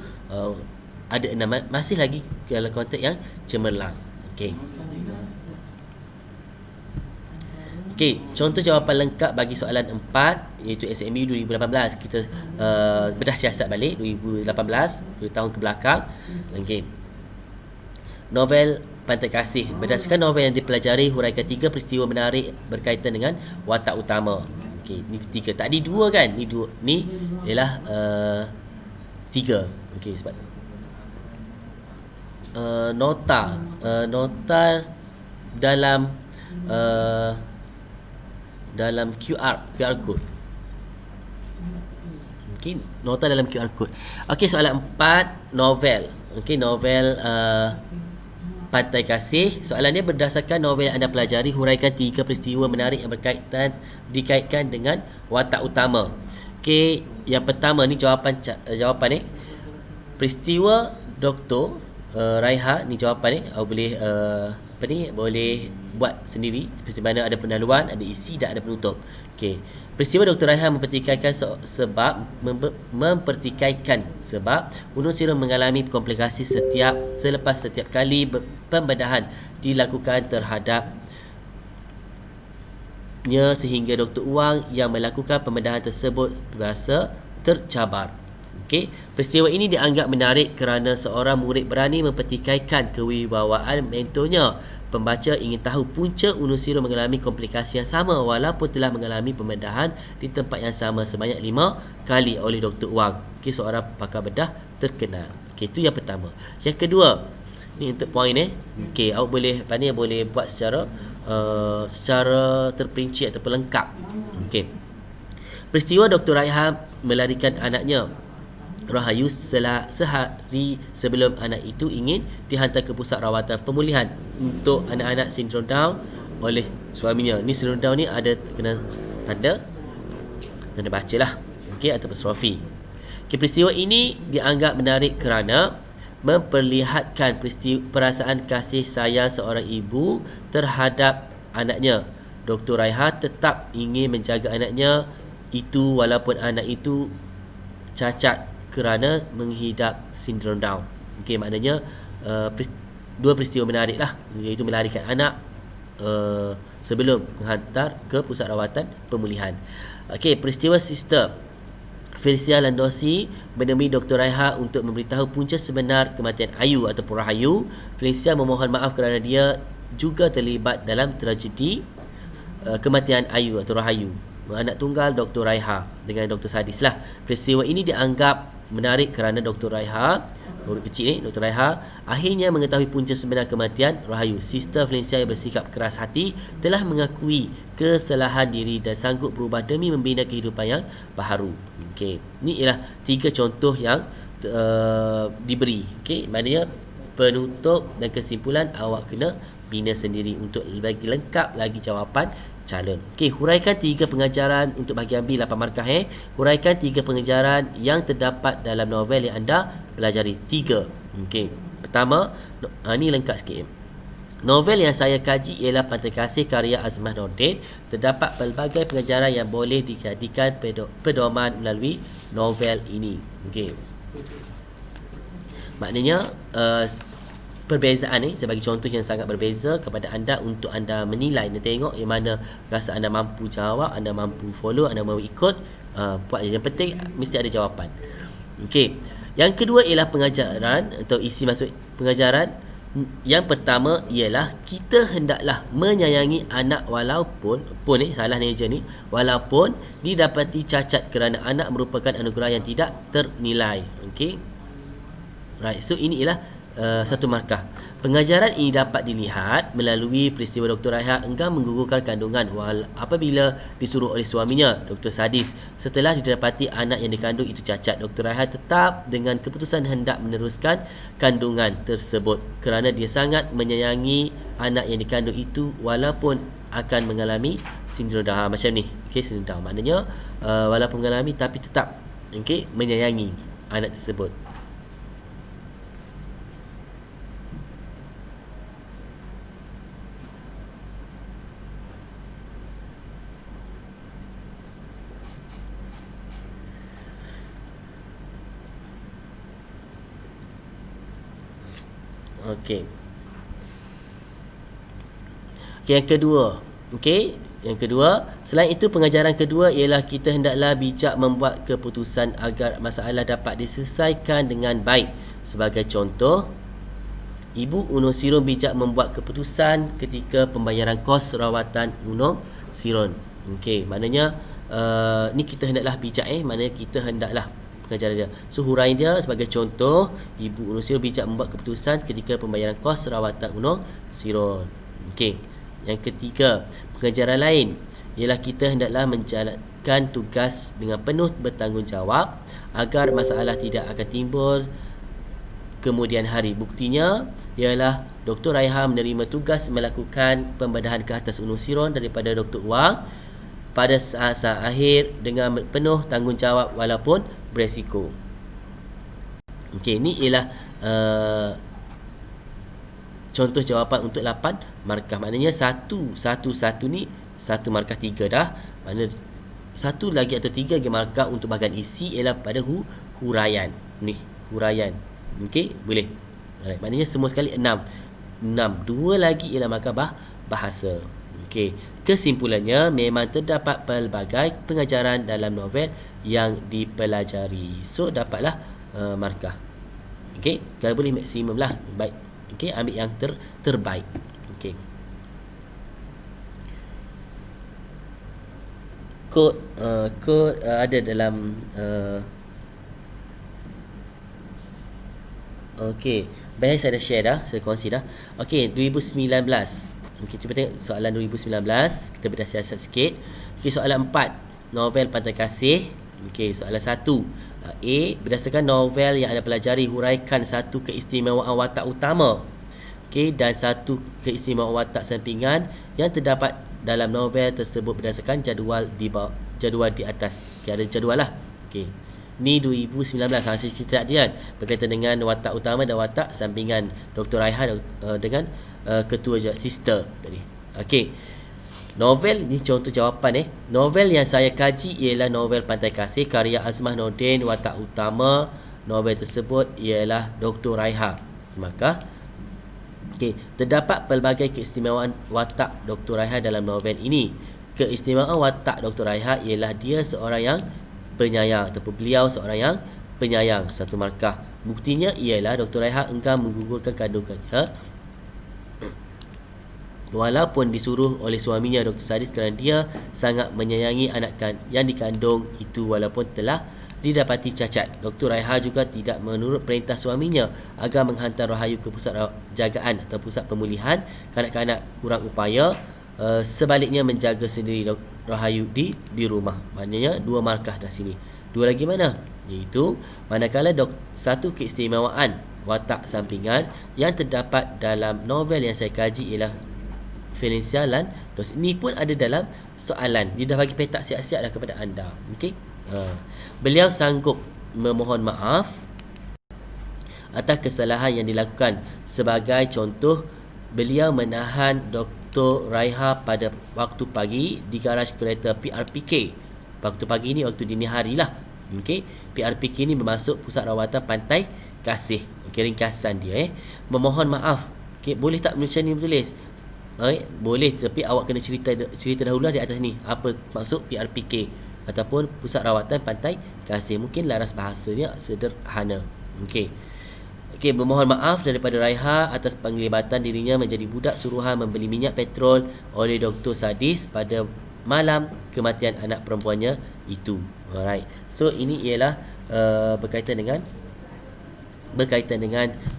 ada 6 masih lagi dalam konteks yang cemerlang. Okey. Okey, contoh jawapan lengkap bagi soalan 4 iaitu SMU 2018. Kita bedah siasat balik 2018, 2 tahun ke belakang. Okey. Novel Pantai Kasih. Berdasarkan novel yang dipelajari, huraikan 3 peristiwa menarik berkaitan dengan watak utama. Okey, ni 3. Tadi 2 kan? Ni 2. Ni ialah 3. Okey, sebab nota dalam QR code. Okey, nota dalam QR code. Okey, soalan 4, novel. Okey, novel Pantai Kasih. Soalan dia, berdasarkan novel yang anda pelajari, huraikan 3 peristiwa menarik yang dikaitkan dengan watak utama. Okey, yang pertama ni jawapan ni. Peristiwa Dr. Raiha ni jawapan ni. Boleh boleh buat sendiri seperti mana ada pendahuluan, ada isi dan ada penutup. Okey. Peristiwa Dr. Raiha mempertikaikan sebab Gunung Siron mengalami komplikasi selepas setiap kali pembedahan dilakukan terhadapnya, sehingga Dr. Wang yang melakukan pembedahan tersebut berasa tercabar. Okey, peristiwa ini dianggap menarik kerana seorang murid berani mempertikaikan kewibawaan mentornya. Pembaca ingin tahu punca Gunung Siron mengalami komplikasi yang sama walaupun telah mengalami pembedahan di tempat yang sama sebanyak 5 kali oleh Dr. Wang. Okey, seorang pakar bedah terkenal. Okey, itu yang pertama. Yang kedua, ni untuk poin Okey, awak boleh buat secara terperinci ataupun lengkap. Okey. Peristiwa Dr. Raiha melarikan anaknya Rahayu sehari sebelum anak itu ingin dihantar ke pusat rawatan pemulihan untuk anak-anak sindrom Down oleh suaminya. Ni sindrom Down ni ada kena tanda bacalah, okey, atau apostrofi. Okay, peristiwa ini dianggap menarik kerana memperlihatkan perasaan kasih sayang seorang ibu terhadap anaknya. Dr. Raiha tetap ingin menjaga anaknya itu walaupun anak itu cacat kerana menghidap sindrom Down. Okey, maknanya dua peristiwa menarik lah, iaitu melarikan anak sebelum menghantar ke pusat rawatan pemulihan. Okey, peristiwa Sister Felicia Landosi menemui Dr. Raiha untuk memberitahu punca sebenar kematian Ayu ataupun Rahayu. Felicia memohon maaf kerana dia juga terlibat dalam tragedi kematian Ayu atau Rahayu, anak tunggal Dr. Raiha dengan Dr. Sadis lah. Peristiwa ini dianggap menarik kerana Dr. Raiha, murid kecil ni, Dr. Raiha akhirnya mengetahui punca sebenar kematian Rahayu. Sister Felicia yang bersikap keras hati telah mengakui kesalahan diri dan sanggup berubah demi membina kehidupan yang baharu. Okey, ni ialah 3 contoh yang diberi. Okey, maknanya penutup dan kesimpulan awak kena bina sendiri untuk bagi lengkap lagi jawapan calon. Okey, huraikan 3 pengajaran untuk bahagian B 8 markah. Huraikan 3 pengajaran yang terdapat dalam novel yang anda pelajari. 3. Okey. Pertama, ni lengkap sikit. Novel yang saya kaji ialah Pantai Kasih karya Azmah Nordin. Terdapat pelbagai pengajaran yang boleh dijadikan pedoman melalui novel ini. Okey. Maknanya perbezaan ni sebagai contoh yang sangat berbeza kepada anda untuk anda menilai dan tengok yang mana rasa anda mampu jawab, anda mampu follow, anda mampu ikut. Buat yang penting mesti ada jawapan. Okey. Yang kedua ialah pengajaran atau isi maksud pengajaran. Yang pertama ialah kita hendaklah menyayangi anak walaupun salah neja ni, walaupun didapati cacat kerana anak merupakan anugerah yang tidak ternilai. Okey. Right. So ini ialah 1 markah. Pengajaran ini dapat dilihat melalui peristiwa Dr. Raiha enggan menggugurkan kandungan apabila disuruh oleh suaminya, Dr. Sadis. Setelah didapati anak yang dikandung itu cacat, Dr. Raiha tetap dengan keputusan hendak meneruskan kandungan tersebut kerana dia sangat menyayangi anak yang dikandung itu walaupun akan mengalami sindrom Down macam ni. Okey, sindrom Down maknanya walaupun mengalami tapi tetap menyayangi anak tersebut. Okey. Yang kedua. Okey, yang kedua, selain itu pengajaran kedua ialah kita hendaklah bijak membuat keputusan agar masalah dapat diselesaikan dengan baik. Sebagai contoh, Ibu Gunung Siron bijak membuat keputusan ketika pembayaran kos rawatan Gunung Siron. Okey, maknanya ni kita hendaklah bijak maknanya kita hendaklah pengajaran dia. So huraian dia sebagai contoh, Ibu Unur Sirun bijak membuat keputusan ketika pembayaran kos rawatan Unur Sirun. Okey. Yang ketiga, pengajaran lain ialah kita hendaklah menjalankan tugas dengan penuh bertanggungjawab agar masalah tidak akan timbul kemudian hari. Buktinya ialah Dr. Raiha menerima tugas melakukan pembedahan ke atas Unur Sirun daripada Dr. Wang pada saat-saat akhir dengan penuh tanggungjawab walaupun beresiko. Okey, ini ialah contoh jawapan untuk 8 markah. Maknanya satu ni 1 markah 3 dah. Mana satu lagi atau 3 lagi markah untuk bahagian isi ialah pada huraian. Ni huraian. Okey, boleh. Alright, maknanya semua sekali 6. 2 lagi ialah markah bahasa. Okey, kesimpulannya memang terdapat pelbagai pengajaran dalam novel yang dipelajari. So dapatlah markah. Okey, kalau boleh maksimum lah. Baik. Okey, ambil yang terbaik. Okey. Kod ada dalam okey, baik, saya dah share dah, saya kongsi dah. Okey, 2019. Okey, cuba tengok soalan 2019. Kita bedah siasat sikit. Okey, soalan 4, novel Pantai Kasih. Okey, soalan 1. A, berdasarkan novel yang anda pelajari, huraikan satu keistimewaan watak utama, okey, dan satu keistimewaan watak sampingan yang terdapat dalam novel tersebut berdasarkan jadual di atas. Okey, ada jadual lah. Okey. Ni 2019 hasil cerita dia berkaitan dengan watak utama dan watak sampingan Dr. Raiha dengan ketua sister tadi. Okey. Novel ni contoh jawapan Novel yang saya kaji ialah novel Pantai Kasih karya Azmah Nordin. Watak utama novel tersebut ialah Dr. Raiha. Maka terdapat pelbagai keistimewaan watak Dr. Raiha dalam novel ini. Keistimewaan watak Dr. Raiha ialah dia seorang yang penyayang ataupun beliau seorang yang penyayang. 1 markah. Buktinya ialah Dr. Raiha enggan menggugurkan kandungannya walaupun disuruh oleh suaminya Dr. Sadis kerana dia sangat menyayangi anak yang dikandung itu walaupun telah didapati cacat. Dr. Raiha juga tidak menurut perintah suaminya agar menghantar Rahayu ke pusat jagaan atau pusat pemulihan kanak-kanak kurang upaya. Sebaliknya menjaga sendiri Rahayu di rumah. Maknanya 2 markah dah sini. 2 lagi mana? Iaitu manakala satu keistimewaan watak sampingan yang terdapat dalam novel yang saya kaji ialah Valencia Lan. Ini pun ada dalam soalan. Dia dah bagi petak siap-siap dah kepada anda. Okey. Beliau sanggup memohon maaf atas kesalahan yang dilakukan. Sebagai contoh, beliau menahan Dr. Raiha pada waktu pagi di garaj kereta PRPK. Waktu pagi ni waktu dini hari lah. Okey. PRPK ni bermaksud Pusat Rawatan Pantai Kasih. Okey, ringkasan dia memohon maaf. Okey, boleh tak macam ni bertulis? Boleh, tapi awak kena cerita dahulu di atas ni apa maksud PRPK ataupun Pusat Rawatan Pantai Kasih. Mungkin laras bahasanya sederhana. Okey, bermohon maaf daripada Raiha atas penglibatan dirinya menjadi budak suruhan membeli minyak petrol oleh Dr. Sadis pada malam kematian anak perempuannya itu. Alright. So ini ialah berkaitan dengan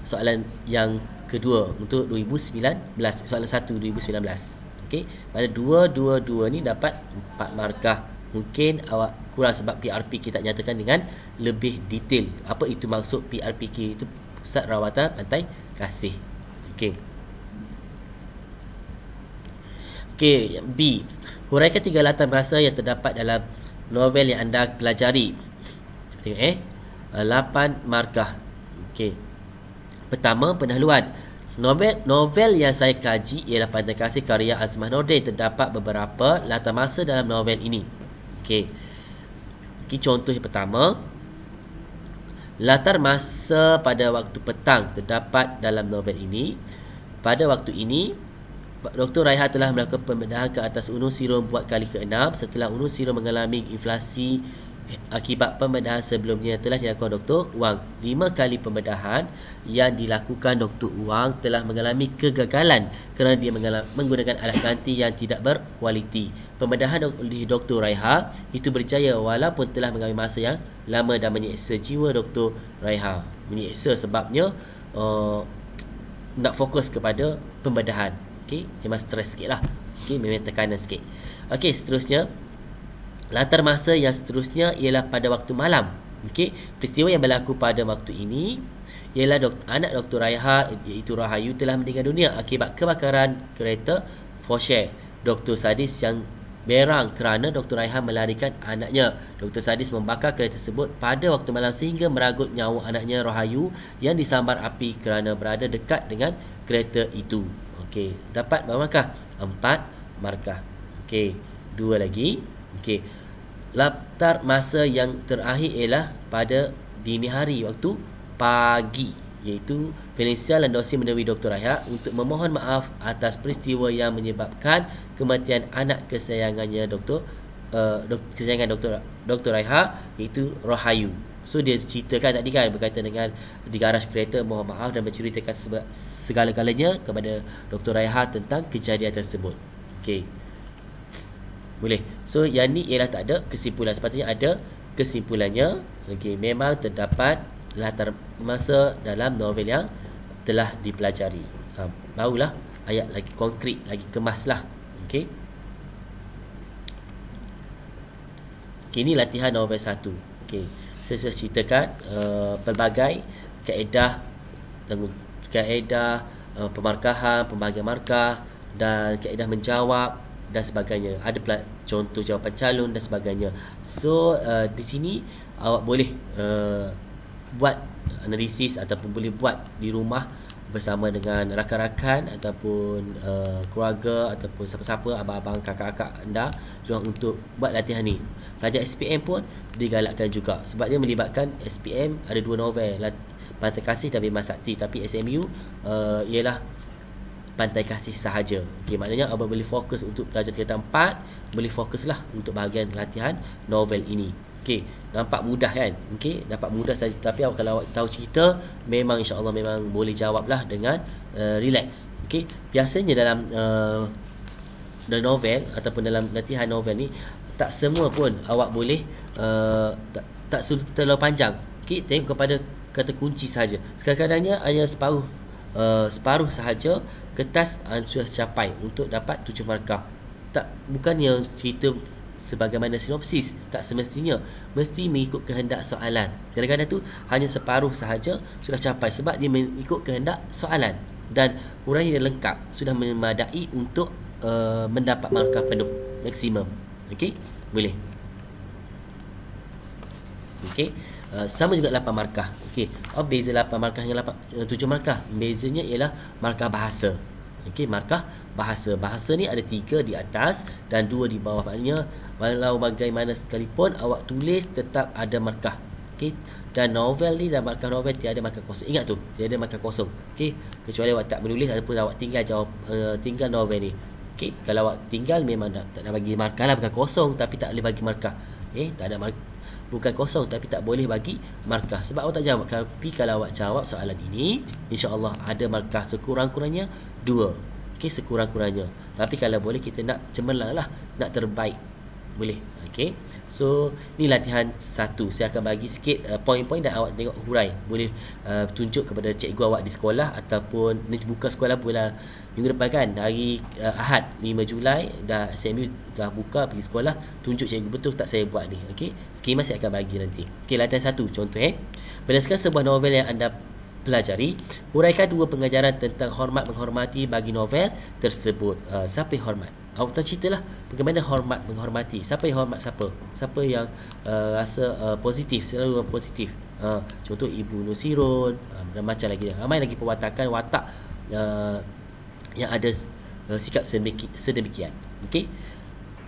soalan yang kedua untuk 2019, soalan 1 2019. Okey, pada 2 ni dapat 4 markah. Mungkin awak kurang sebab PRPK tak nyatakan dengan lebih detail. Apa itu maksud PRPK? Itu Pusat Rawatan Pantai Kasih. Okey. Okey, B. Huraikan 3 latar bahasa yang terdapat dalam novel yang anda pelajari. Tengok 8 markah. Okey. Pertama, pendahuluan. Novel yang saya kaji ialah Pantai Kasih karya Azmah Nordin. Terdapat beberapa latar masa dalam novel ini. Okey. Contoh yang pertama, latar masa pada waktu petang terdapat dalam novel ini. Pada waktu ini, Dr. Raiha telah melakukan pembedahan ke atas Unur Sirun buat kali ke-6 setelah Unur Sirun mengalami inflasi akibat pembedahan sebelumnya telah dilakukan Dr. Wang. 5 kali pembedahan yang dilakukan Dr. Wang telah mengalami kegagalan kerana dia menggunakan alat ganti yang tidak berkualiti. Pembedahan oleh Dr. Raiha itu berjaya walaupun telah mengambil masa yang lama dan menyeksa jiwa Dr. Raiha. Menyeksa sebabnya nak fokus kepada pembedahan. Okey, memang stres sikit lah. Okey, memang tekanan sikit. Okey, seterusnya, latar masa yang seterusnya ialah pada waktu malam. Okey, peristiwa yang berlaku pada waktu ini ialah anak Dr. Raiha iaitu Rahayu telah meninggal dunia akibat kebakaran kereta Porsche. Dr. Sadis yang berang kerana Dr. Raiha melarikan anaknya. Dr. Sadis membakar kereta tersebut pada waktu malam sehingga meragut nyawa anaknya Rahayu yang disambar api kerana berada dekat dengan kereta itu. Okey, dapat berapa markah? 4 markah. Okey, 2 lagi. Okey, latar masa yang terakhir ialah pada dini hari waktu pagi, iaitu Felicia Landosi menemui Dr. Raiha untuk memohon maaf atas peristiwa yang menyebabkan kematian anak kesayangannya kesayangan Dr. Raiha, iaitu Rahayu. So dia ceritakan tadi kan berkaitan dengan di garaj kereta, mohon maaf dan menceritakan segala-galanya kepada Dr. Raiha tentang kejadian tersebut. Okey, boleh. So yang ni ialah tak ada kesimpulan, sepatutnya ada kesimpulannya. Okey, memang terdapat latar masa dalam novel yang telah dipelajari. Barulah ayat lagi konkret, lagi kemas lah. Okey. Okey, ni latihan novel 1. Okey, saya ceritakan pelbagai kaedah pemarkahan, pembahagian markah dan kaedah menjawab dan sebagainya. Ada contoh jawapan calon dan sebagainya. So di sini awak boleh buat analisis ataupun boleh buat di rumah bersama dengan rakan-rakan ataupun keluarga ataupun siapa-siapa, abang-abang, kakak-kakak anda untuk buat latihan ni. Pelajar SPM pun digalakkan juga sebab dia melibatkan SPM ada 2 novel, Pantai Kasih dan Bima Sakti, tapi SMU ialah Pantai Kasih sahaja. Okey, maknanya abang boleh fokus untuk pelajar tingkatan 4, boleh fokuslah untuk bahagian latihan novel ini. Okey, nampak mudah kan? Okey, nampak mudah saja, tapi kalau awak tahu cerita, memang insya-Allah memang boleh jawablah dengan relax. Okey, biasanya dalam novel ataupun dalam latihan novel ni tak semua pun awak boleh tak terlalu panjang. Okey, tengok kepada kata kunci saja. Kadang-kadangnya hanya separuh sahaja kertas sudah capai untuk dapat 7 markah. Bukannya cerita sebagaimana sinopsis, tak semestinya mesti mengikut kehendak soalan. Kadang-kadang tu hanya separuh sahaja sudah capai sebab dia mengikut kehendak soalan dan huraian yang lengkap sudah memadai untuk mendapat markah penuh maksimum. Okey, boleh. Okey, sama juga 8 markah. Okey, beza 8 markah dengan 7 markah. Bezanya ialah markah bahasa. Okey, markah bahasa. Bahasa ni ada 3 di atas dan 2 di bawah. Maknanya walau bagaimana sekalipun awak tulis tetap ada markah. Okey, dan novel ni dan markah novel tiada markah kosong. Ingat tu, tiada markah kosong. Okey, kecuali awak tak menulis ataupun awak tinggal novel ni. Okey, kalau awak tinggal memang tak nak bagi markah lah, bukan kosong tapi tak boleh bagi markah. Tak ada bukan kosong tapi tak boleh bagi markah sebab awak tak jawab. Tapi kalau awak jawab soalan ini, insya-Allah ada markah sekurang-kurangnya 2. Okey, sekurang-kurangnya. Tapi kalau boleh kita nak cemerlang lah, nak terbaik. Boleh. Okey. So, ni latihan 1. Saya akan bagi sikit poin-poin dan awak tengok hurai. Boleh tunjuk kepada cikgu awak di sekolah ataupun nanti buka sekolah bulan minggu depan kan, hari Ahad 5 Julai dah SMU dah buka pergi sekolah, tunjuk cikgu betul tak saya buat ni. Okey, skema saya akan bagi nanti. Okey, latihan 1 contoh berdasarkan sebuah novel yang anda pelajari, huraikan 2 pengajaran tentang hormat menghormati bagi novel tersebut. Siapa yang hormat? Awak tahu ceritalah bagaimana hormat menghormati. Siapa yang hormat siapa? Siapa yang rasa positif, selalu positif. Contoh Ibu Nusirun, dan macam lagi. Ramai lagi perwatakan watak yang ada sikap sedemikian. Okey.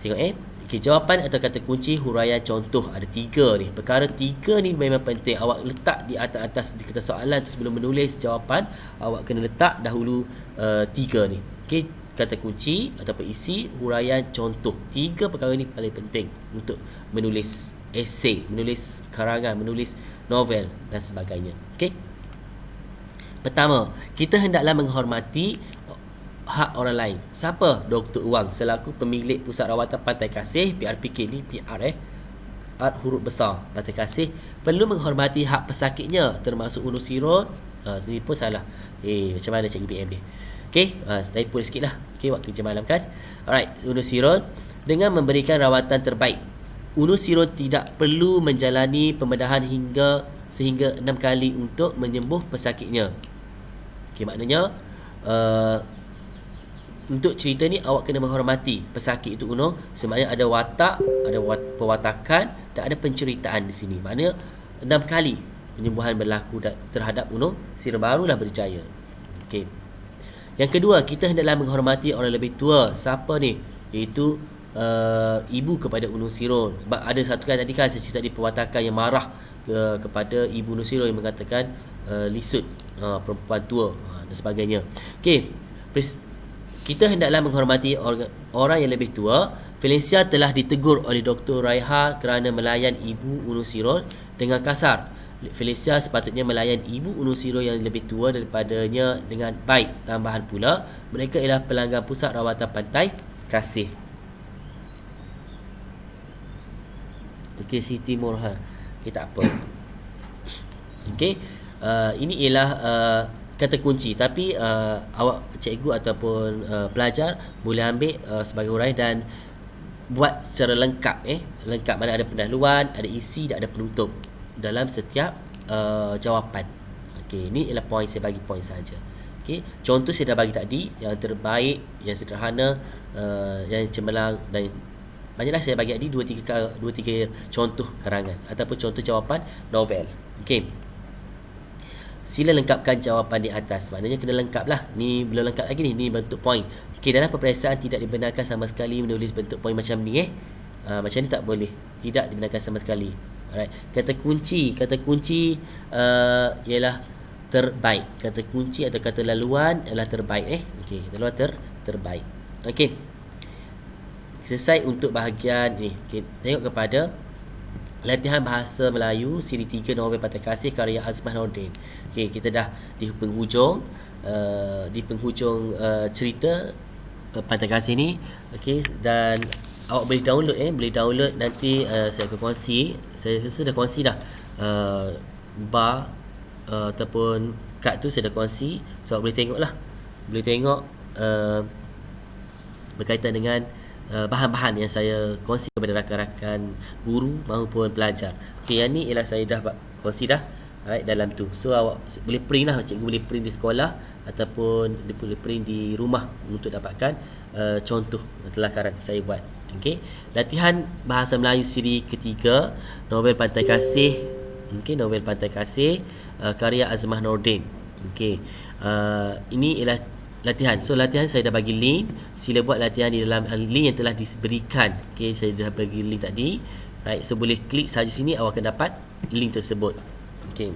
Tengok okey, jawapan atau kata kunci huraian contoh ada 3 ni. Perkara 3 ni memang penting. Awak letak di atas di kertas soalan tu sebelum menulis jawapan, awak kena letak dahulu 3 ni. Okey, kata kunci ataupun isi huraian contoh. 3 perkara ni paling penting untuk menulis esei, menulis karangan, menulis novel dan sebagainya. Okey. Pertama, kita hendaklah menghormati hak orang lain. Siapa? Dr. Wang selaku pemilik Pusat Rawatan Pantai Kasih, PRPK ni PR Art huruf besar Pantai Kasih, perlu menghormati hak pesakitnya termasuk Unu Sirot. Sini pun salah. Macam mana Cikgu BM ni? Okey, typo sikit lah. Okey, waktu jam malam kan. Alright, Unu Sirot dengan memberikan rawatan terbaik. Unu Sirot tidak perlu menjalani pembedahan sehingga 6 kali untuk menyembuh pesakitnya. Okey, maknanya untuk cerita ni awak kena menghormati pesakit itu Uno. Sebenarnya ada watak, ada pewatakan dan ada penceritaan di sini. Maknanya 6 kali penyembuhan berlaku terhadap Uno Sirot barulah berjaya. Okey. Yang kedua, kita hendaklah menghormati orang lebih tua. Siapa ni? Iaitu ibu kepada Unu Sirot. Sebab ada satu kan tadi kan saya cerita di pewatakan yang marah kepada ibu Unu Sirot yang mengatakan lisut, perempuan tua dan sebagainya. Okey. Kita hendaklah menghormati orang yang lebih tua. Felicia telah ditegur oleh Dr. Raiha kerana melayan ibu Unu Sirot dengan kasar. Felicia sepatutnya melayan ibu Unu Sirot yang lebih tua daripadanya dengan baik. Tambahan pula, mereka ialah pelanggan Pusat Rawatan Pantai Kasih. Okey, Siti Murha. Okey, tak apa. Okey, ini ialah kata kunci, tapi awak cikgu ataupun pelajar boleh ambil sebagai huraian dan buat secara lengkap. Lengkap mana ada pendahuluan, ada isi dan ada penutup dalam setiap jawapan. Okey, ini ialah poin, saya bagi poin saja. Okey, contoh saya dah bagi tadi, yang terbaik, yang sederhana, yang cemerlang dan banyaklah saya bagi tadi 2-3 contoh karangan ataupun contoh jawapan novel. Okey. Sila lengkapkan jawapan di atas. Maknanya kena lengkap lah. Ni belum lengkap lagi ni. Ni bentuk poin. Okey, dalam peperiksaan tidak dibenarkan sama sekali menulis bentuk poin macam ni. Macam ni tak boleh. Tidak dibenarkan sama sekali. Alright. Kata kunci ialah terbaik. Kata kunci atau kata laluan ialah terbaik. Okey, kata laluan terbaik. Okey. Selesai untuk bahagian ni. Okay, tengok kepada latihan bahasa Melayu siri 3 novel Pantai Kasih karya Azmah Nordin. Okey, kita dah di penghujung cerita Pantai Kasih ni. Okey, dan awak boleh download nanti saya akan kongsi. Saya sudah kongsi dah bar ataupun kad tu saya dah kongsi. So awak boleh tengoklah. Boleh tengok berkaitan dengan bahan-bahan yang saya kongsi kepada rakan-rakan guru maupun pelajar. Okey, yang ni ialah saya dah kongsi dah dalam tu. So awak boleh print lah, cikgu boleh print di sekolah ataupun boleh print di rumah untuk dapatkan contoh telakaran saya buat. Okey, latihan bahasa Melayu siri ketiga novel Pantai Kasih. Okey, novel Pantai Kasih karya Azmah Nordin. Okey, ini ialah latihan. So latihan saya dah bagi link. Sila buat latihan di dalam link yang telah diberikan. Okey, saya dah bagi link tadi. Right, so boleh klik saja sini, awak akan dapat link tersebut. Okey.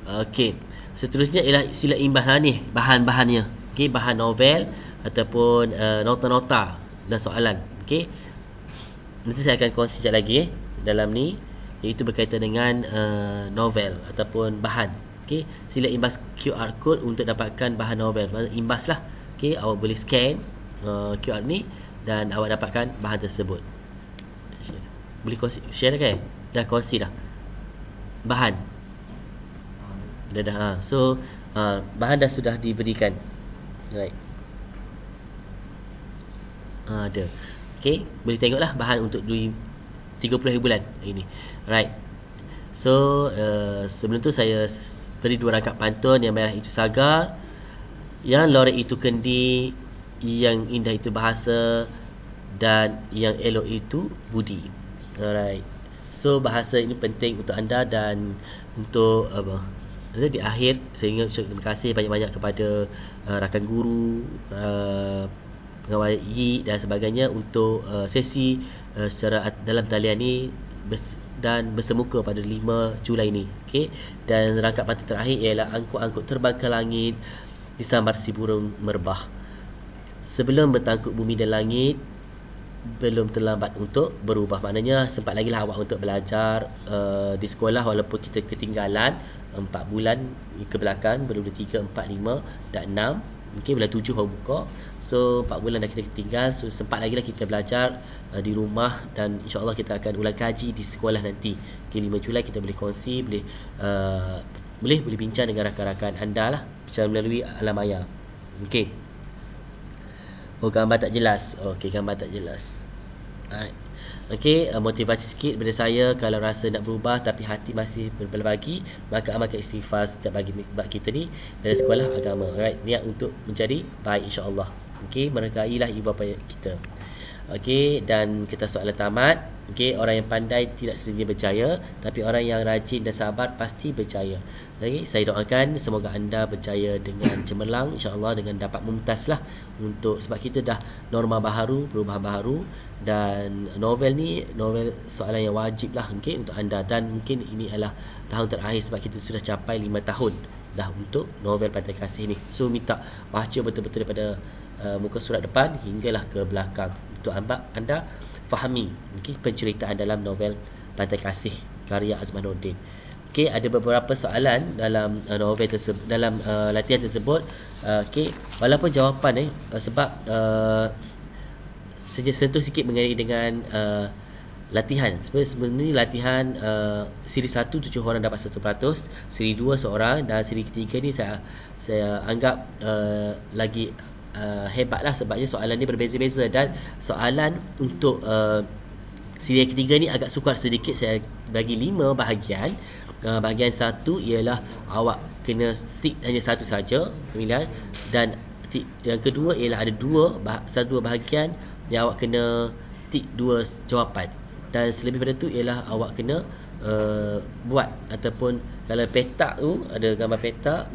Okey. Seterusnya ialah sila imbas ni bahan-bahannya. Okey, bahan novel ataupun nota-nota dan soalan. Okey. Nanti saya akan kongsi sekejap lagi dalam ni, iaitu berkaitan dengan novel ataupun bahan. Okey, sila imbas QR code untuk dapatkan bahan novel. Imbaslah. Okey, awak boleh scan QR ni dan awak dapatkan bahan tersebut. Boleh kongsi, share kan? Dah kongsi dah bahan. Dah. So bahan dah sudah diberikan. Right. Ada. Okey, boleh tengoklah bahan untuk 30 hari bulan ini. Right. So sebelum tu saya beri 2 rangkap pantun. Yang merah itu sagar, yang lorek itu kendi, yang indah itu bahasa, dan yang elok itu budi. Alright. So bahasa ini penting untuk anda dan untuk di akhir saya ingin ucap terima kasih banyak-banyak kepada rakan guru, pengawal YI dan sebagainya untuk sesi secara dalam talian ni dan bersemuka pada 5 Julai ni. Okey, dan rangkap pantun terakhir ialah angkut-angkut terbang ke langit disambar si burung merbah. sebelum bertangkuk bumi dan langit, belum terlambat untuk berubah. Maknanya sempat lagi lah awak untuk belajar di sekolah, walaupun kita ketinggalan 4 bulan ke belakang, baru 3, 4, 5 dan 6. Mungkin bulan 7 baru buka. So 4 bulan dah kita tinggal. So sempat lagi lah kita belajar di rumah, dan insyaAllah kita akan ulang kaji di sekolah nanti. Okay, 5 Julai kita boleh kongsi, boleh bincang dengan rakan-rakan anda lah secara melalui alam maya. Okay. Oh, gambar tak jelas. Okay, gambar tak jelas. Alright. Okay, motivasi sikit daripada saya. Kalau rasa nak berubah tapi hati masih berbagi, maka amalkan istighfar setiap pagi kita ni dari sekolah agama. Alright, niat untuk menjadi baik, insyaAllah. Okay, merekailah ibu bapa kita. Okay, dan kita soalan tamat. Okay, orang yang pandai tidak semestinya berjaya, tapi orang yang rajin dan sabar pasti berjaya. Okay, saya doakan semoga anda berjaya dengan cemerlang, insyaAllah, dengan dapat mumtaz lah. Sebab kita dah norma baharu, perubahan baharu, dan novel ni novel soalan yang wajib lah, okay, untuk anda. Dan mungkin ini adalah tahun terakhir sebab kita sudah capai 5 tahun dah untuk novel Pantai Kasih ni. So minta baca betul-betul daripada muka surat depan hinggalah ke belakang untuk anda fahami, okay, penceritaan dalam novel Pantai Kasih karya Azmanuddin. Okay, ada beberapa soalan dalam novel tersebut, dalam latihan tersebut. Okay, walaupun jawapan sebab sentuh sikit mengenai dengan latihan. Sebenarnya latihan siri 1 7 orang dapat 1%, siri 2 seorang, dan siri ketiga ni saya anggap lagi hebat lah, sebabnya soalan ni berbeza-beza, dan soalan untuk siri ketiga ni agak sukar sedikit. Saya bagi 5 bahagian. Bahagian 1 ialah awak kena tik hanya satu saja pemilihan, dan yang kedua ialah ada 2 bahagian yang awak kena tik 2 jawapan, dan selebih pada tu ialah awak kena buat, ataupun kalau petak tu ada gambar petak,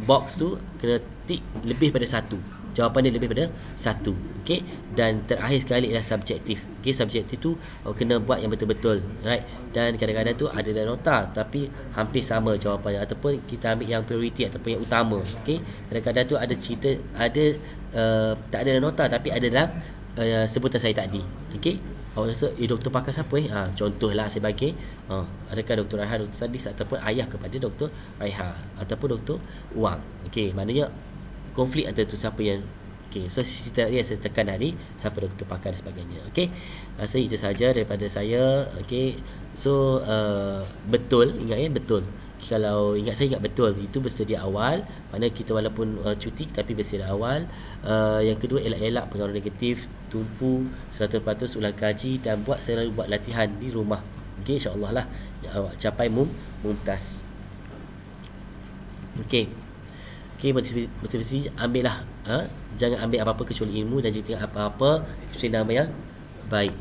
box tu kena tik lebih pada 1, jawapan dia lebih pada 1. Okey, dan terakhir sekali ialah subjektif. Okey, subjektif tu awak kena buat yang betul-betul, right? Dan kadang-kadang tu ada dalam nota tapi hampir sama jawapannya, ataupun kita ambil yang prioriti ataupun yang utama. Okey, kadang-kadang tu ada cerita, ada tak ada dalam nota tapi ada dalam sebutan saya tadi. Okey, awak rasa doktor pakar siapa contohlah saya bagi adakah Dr. Raiha, Dr. Sadis, ataupun ayah kepada Dr. Raiha, ataupun Dr. Wang. Okey, maknanya konflik antara tu siapa yang so cerita yang saya tekan hari siapa doktor pakar dan sebagainya. Okey, rasa itu saja daripada saya. Okey, so betul, ingat betul. Kalau saya ingat betul, itu bersedia awal. Mana kita walaupun cuti tapi bersedia awal. Yang kedua, elak-elak pengaruh negatif, tumpu 100% ulang kaji, dan selalu buat latihan di rumah. Okey, insya-Allah lah awak capai mumtaz. Okey, motivasi ambillah, jangan ambil apa-apa kecuali ilmu, dan jangan apa-apa kecuali nama yang baik.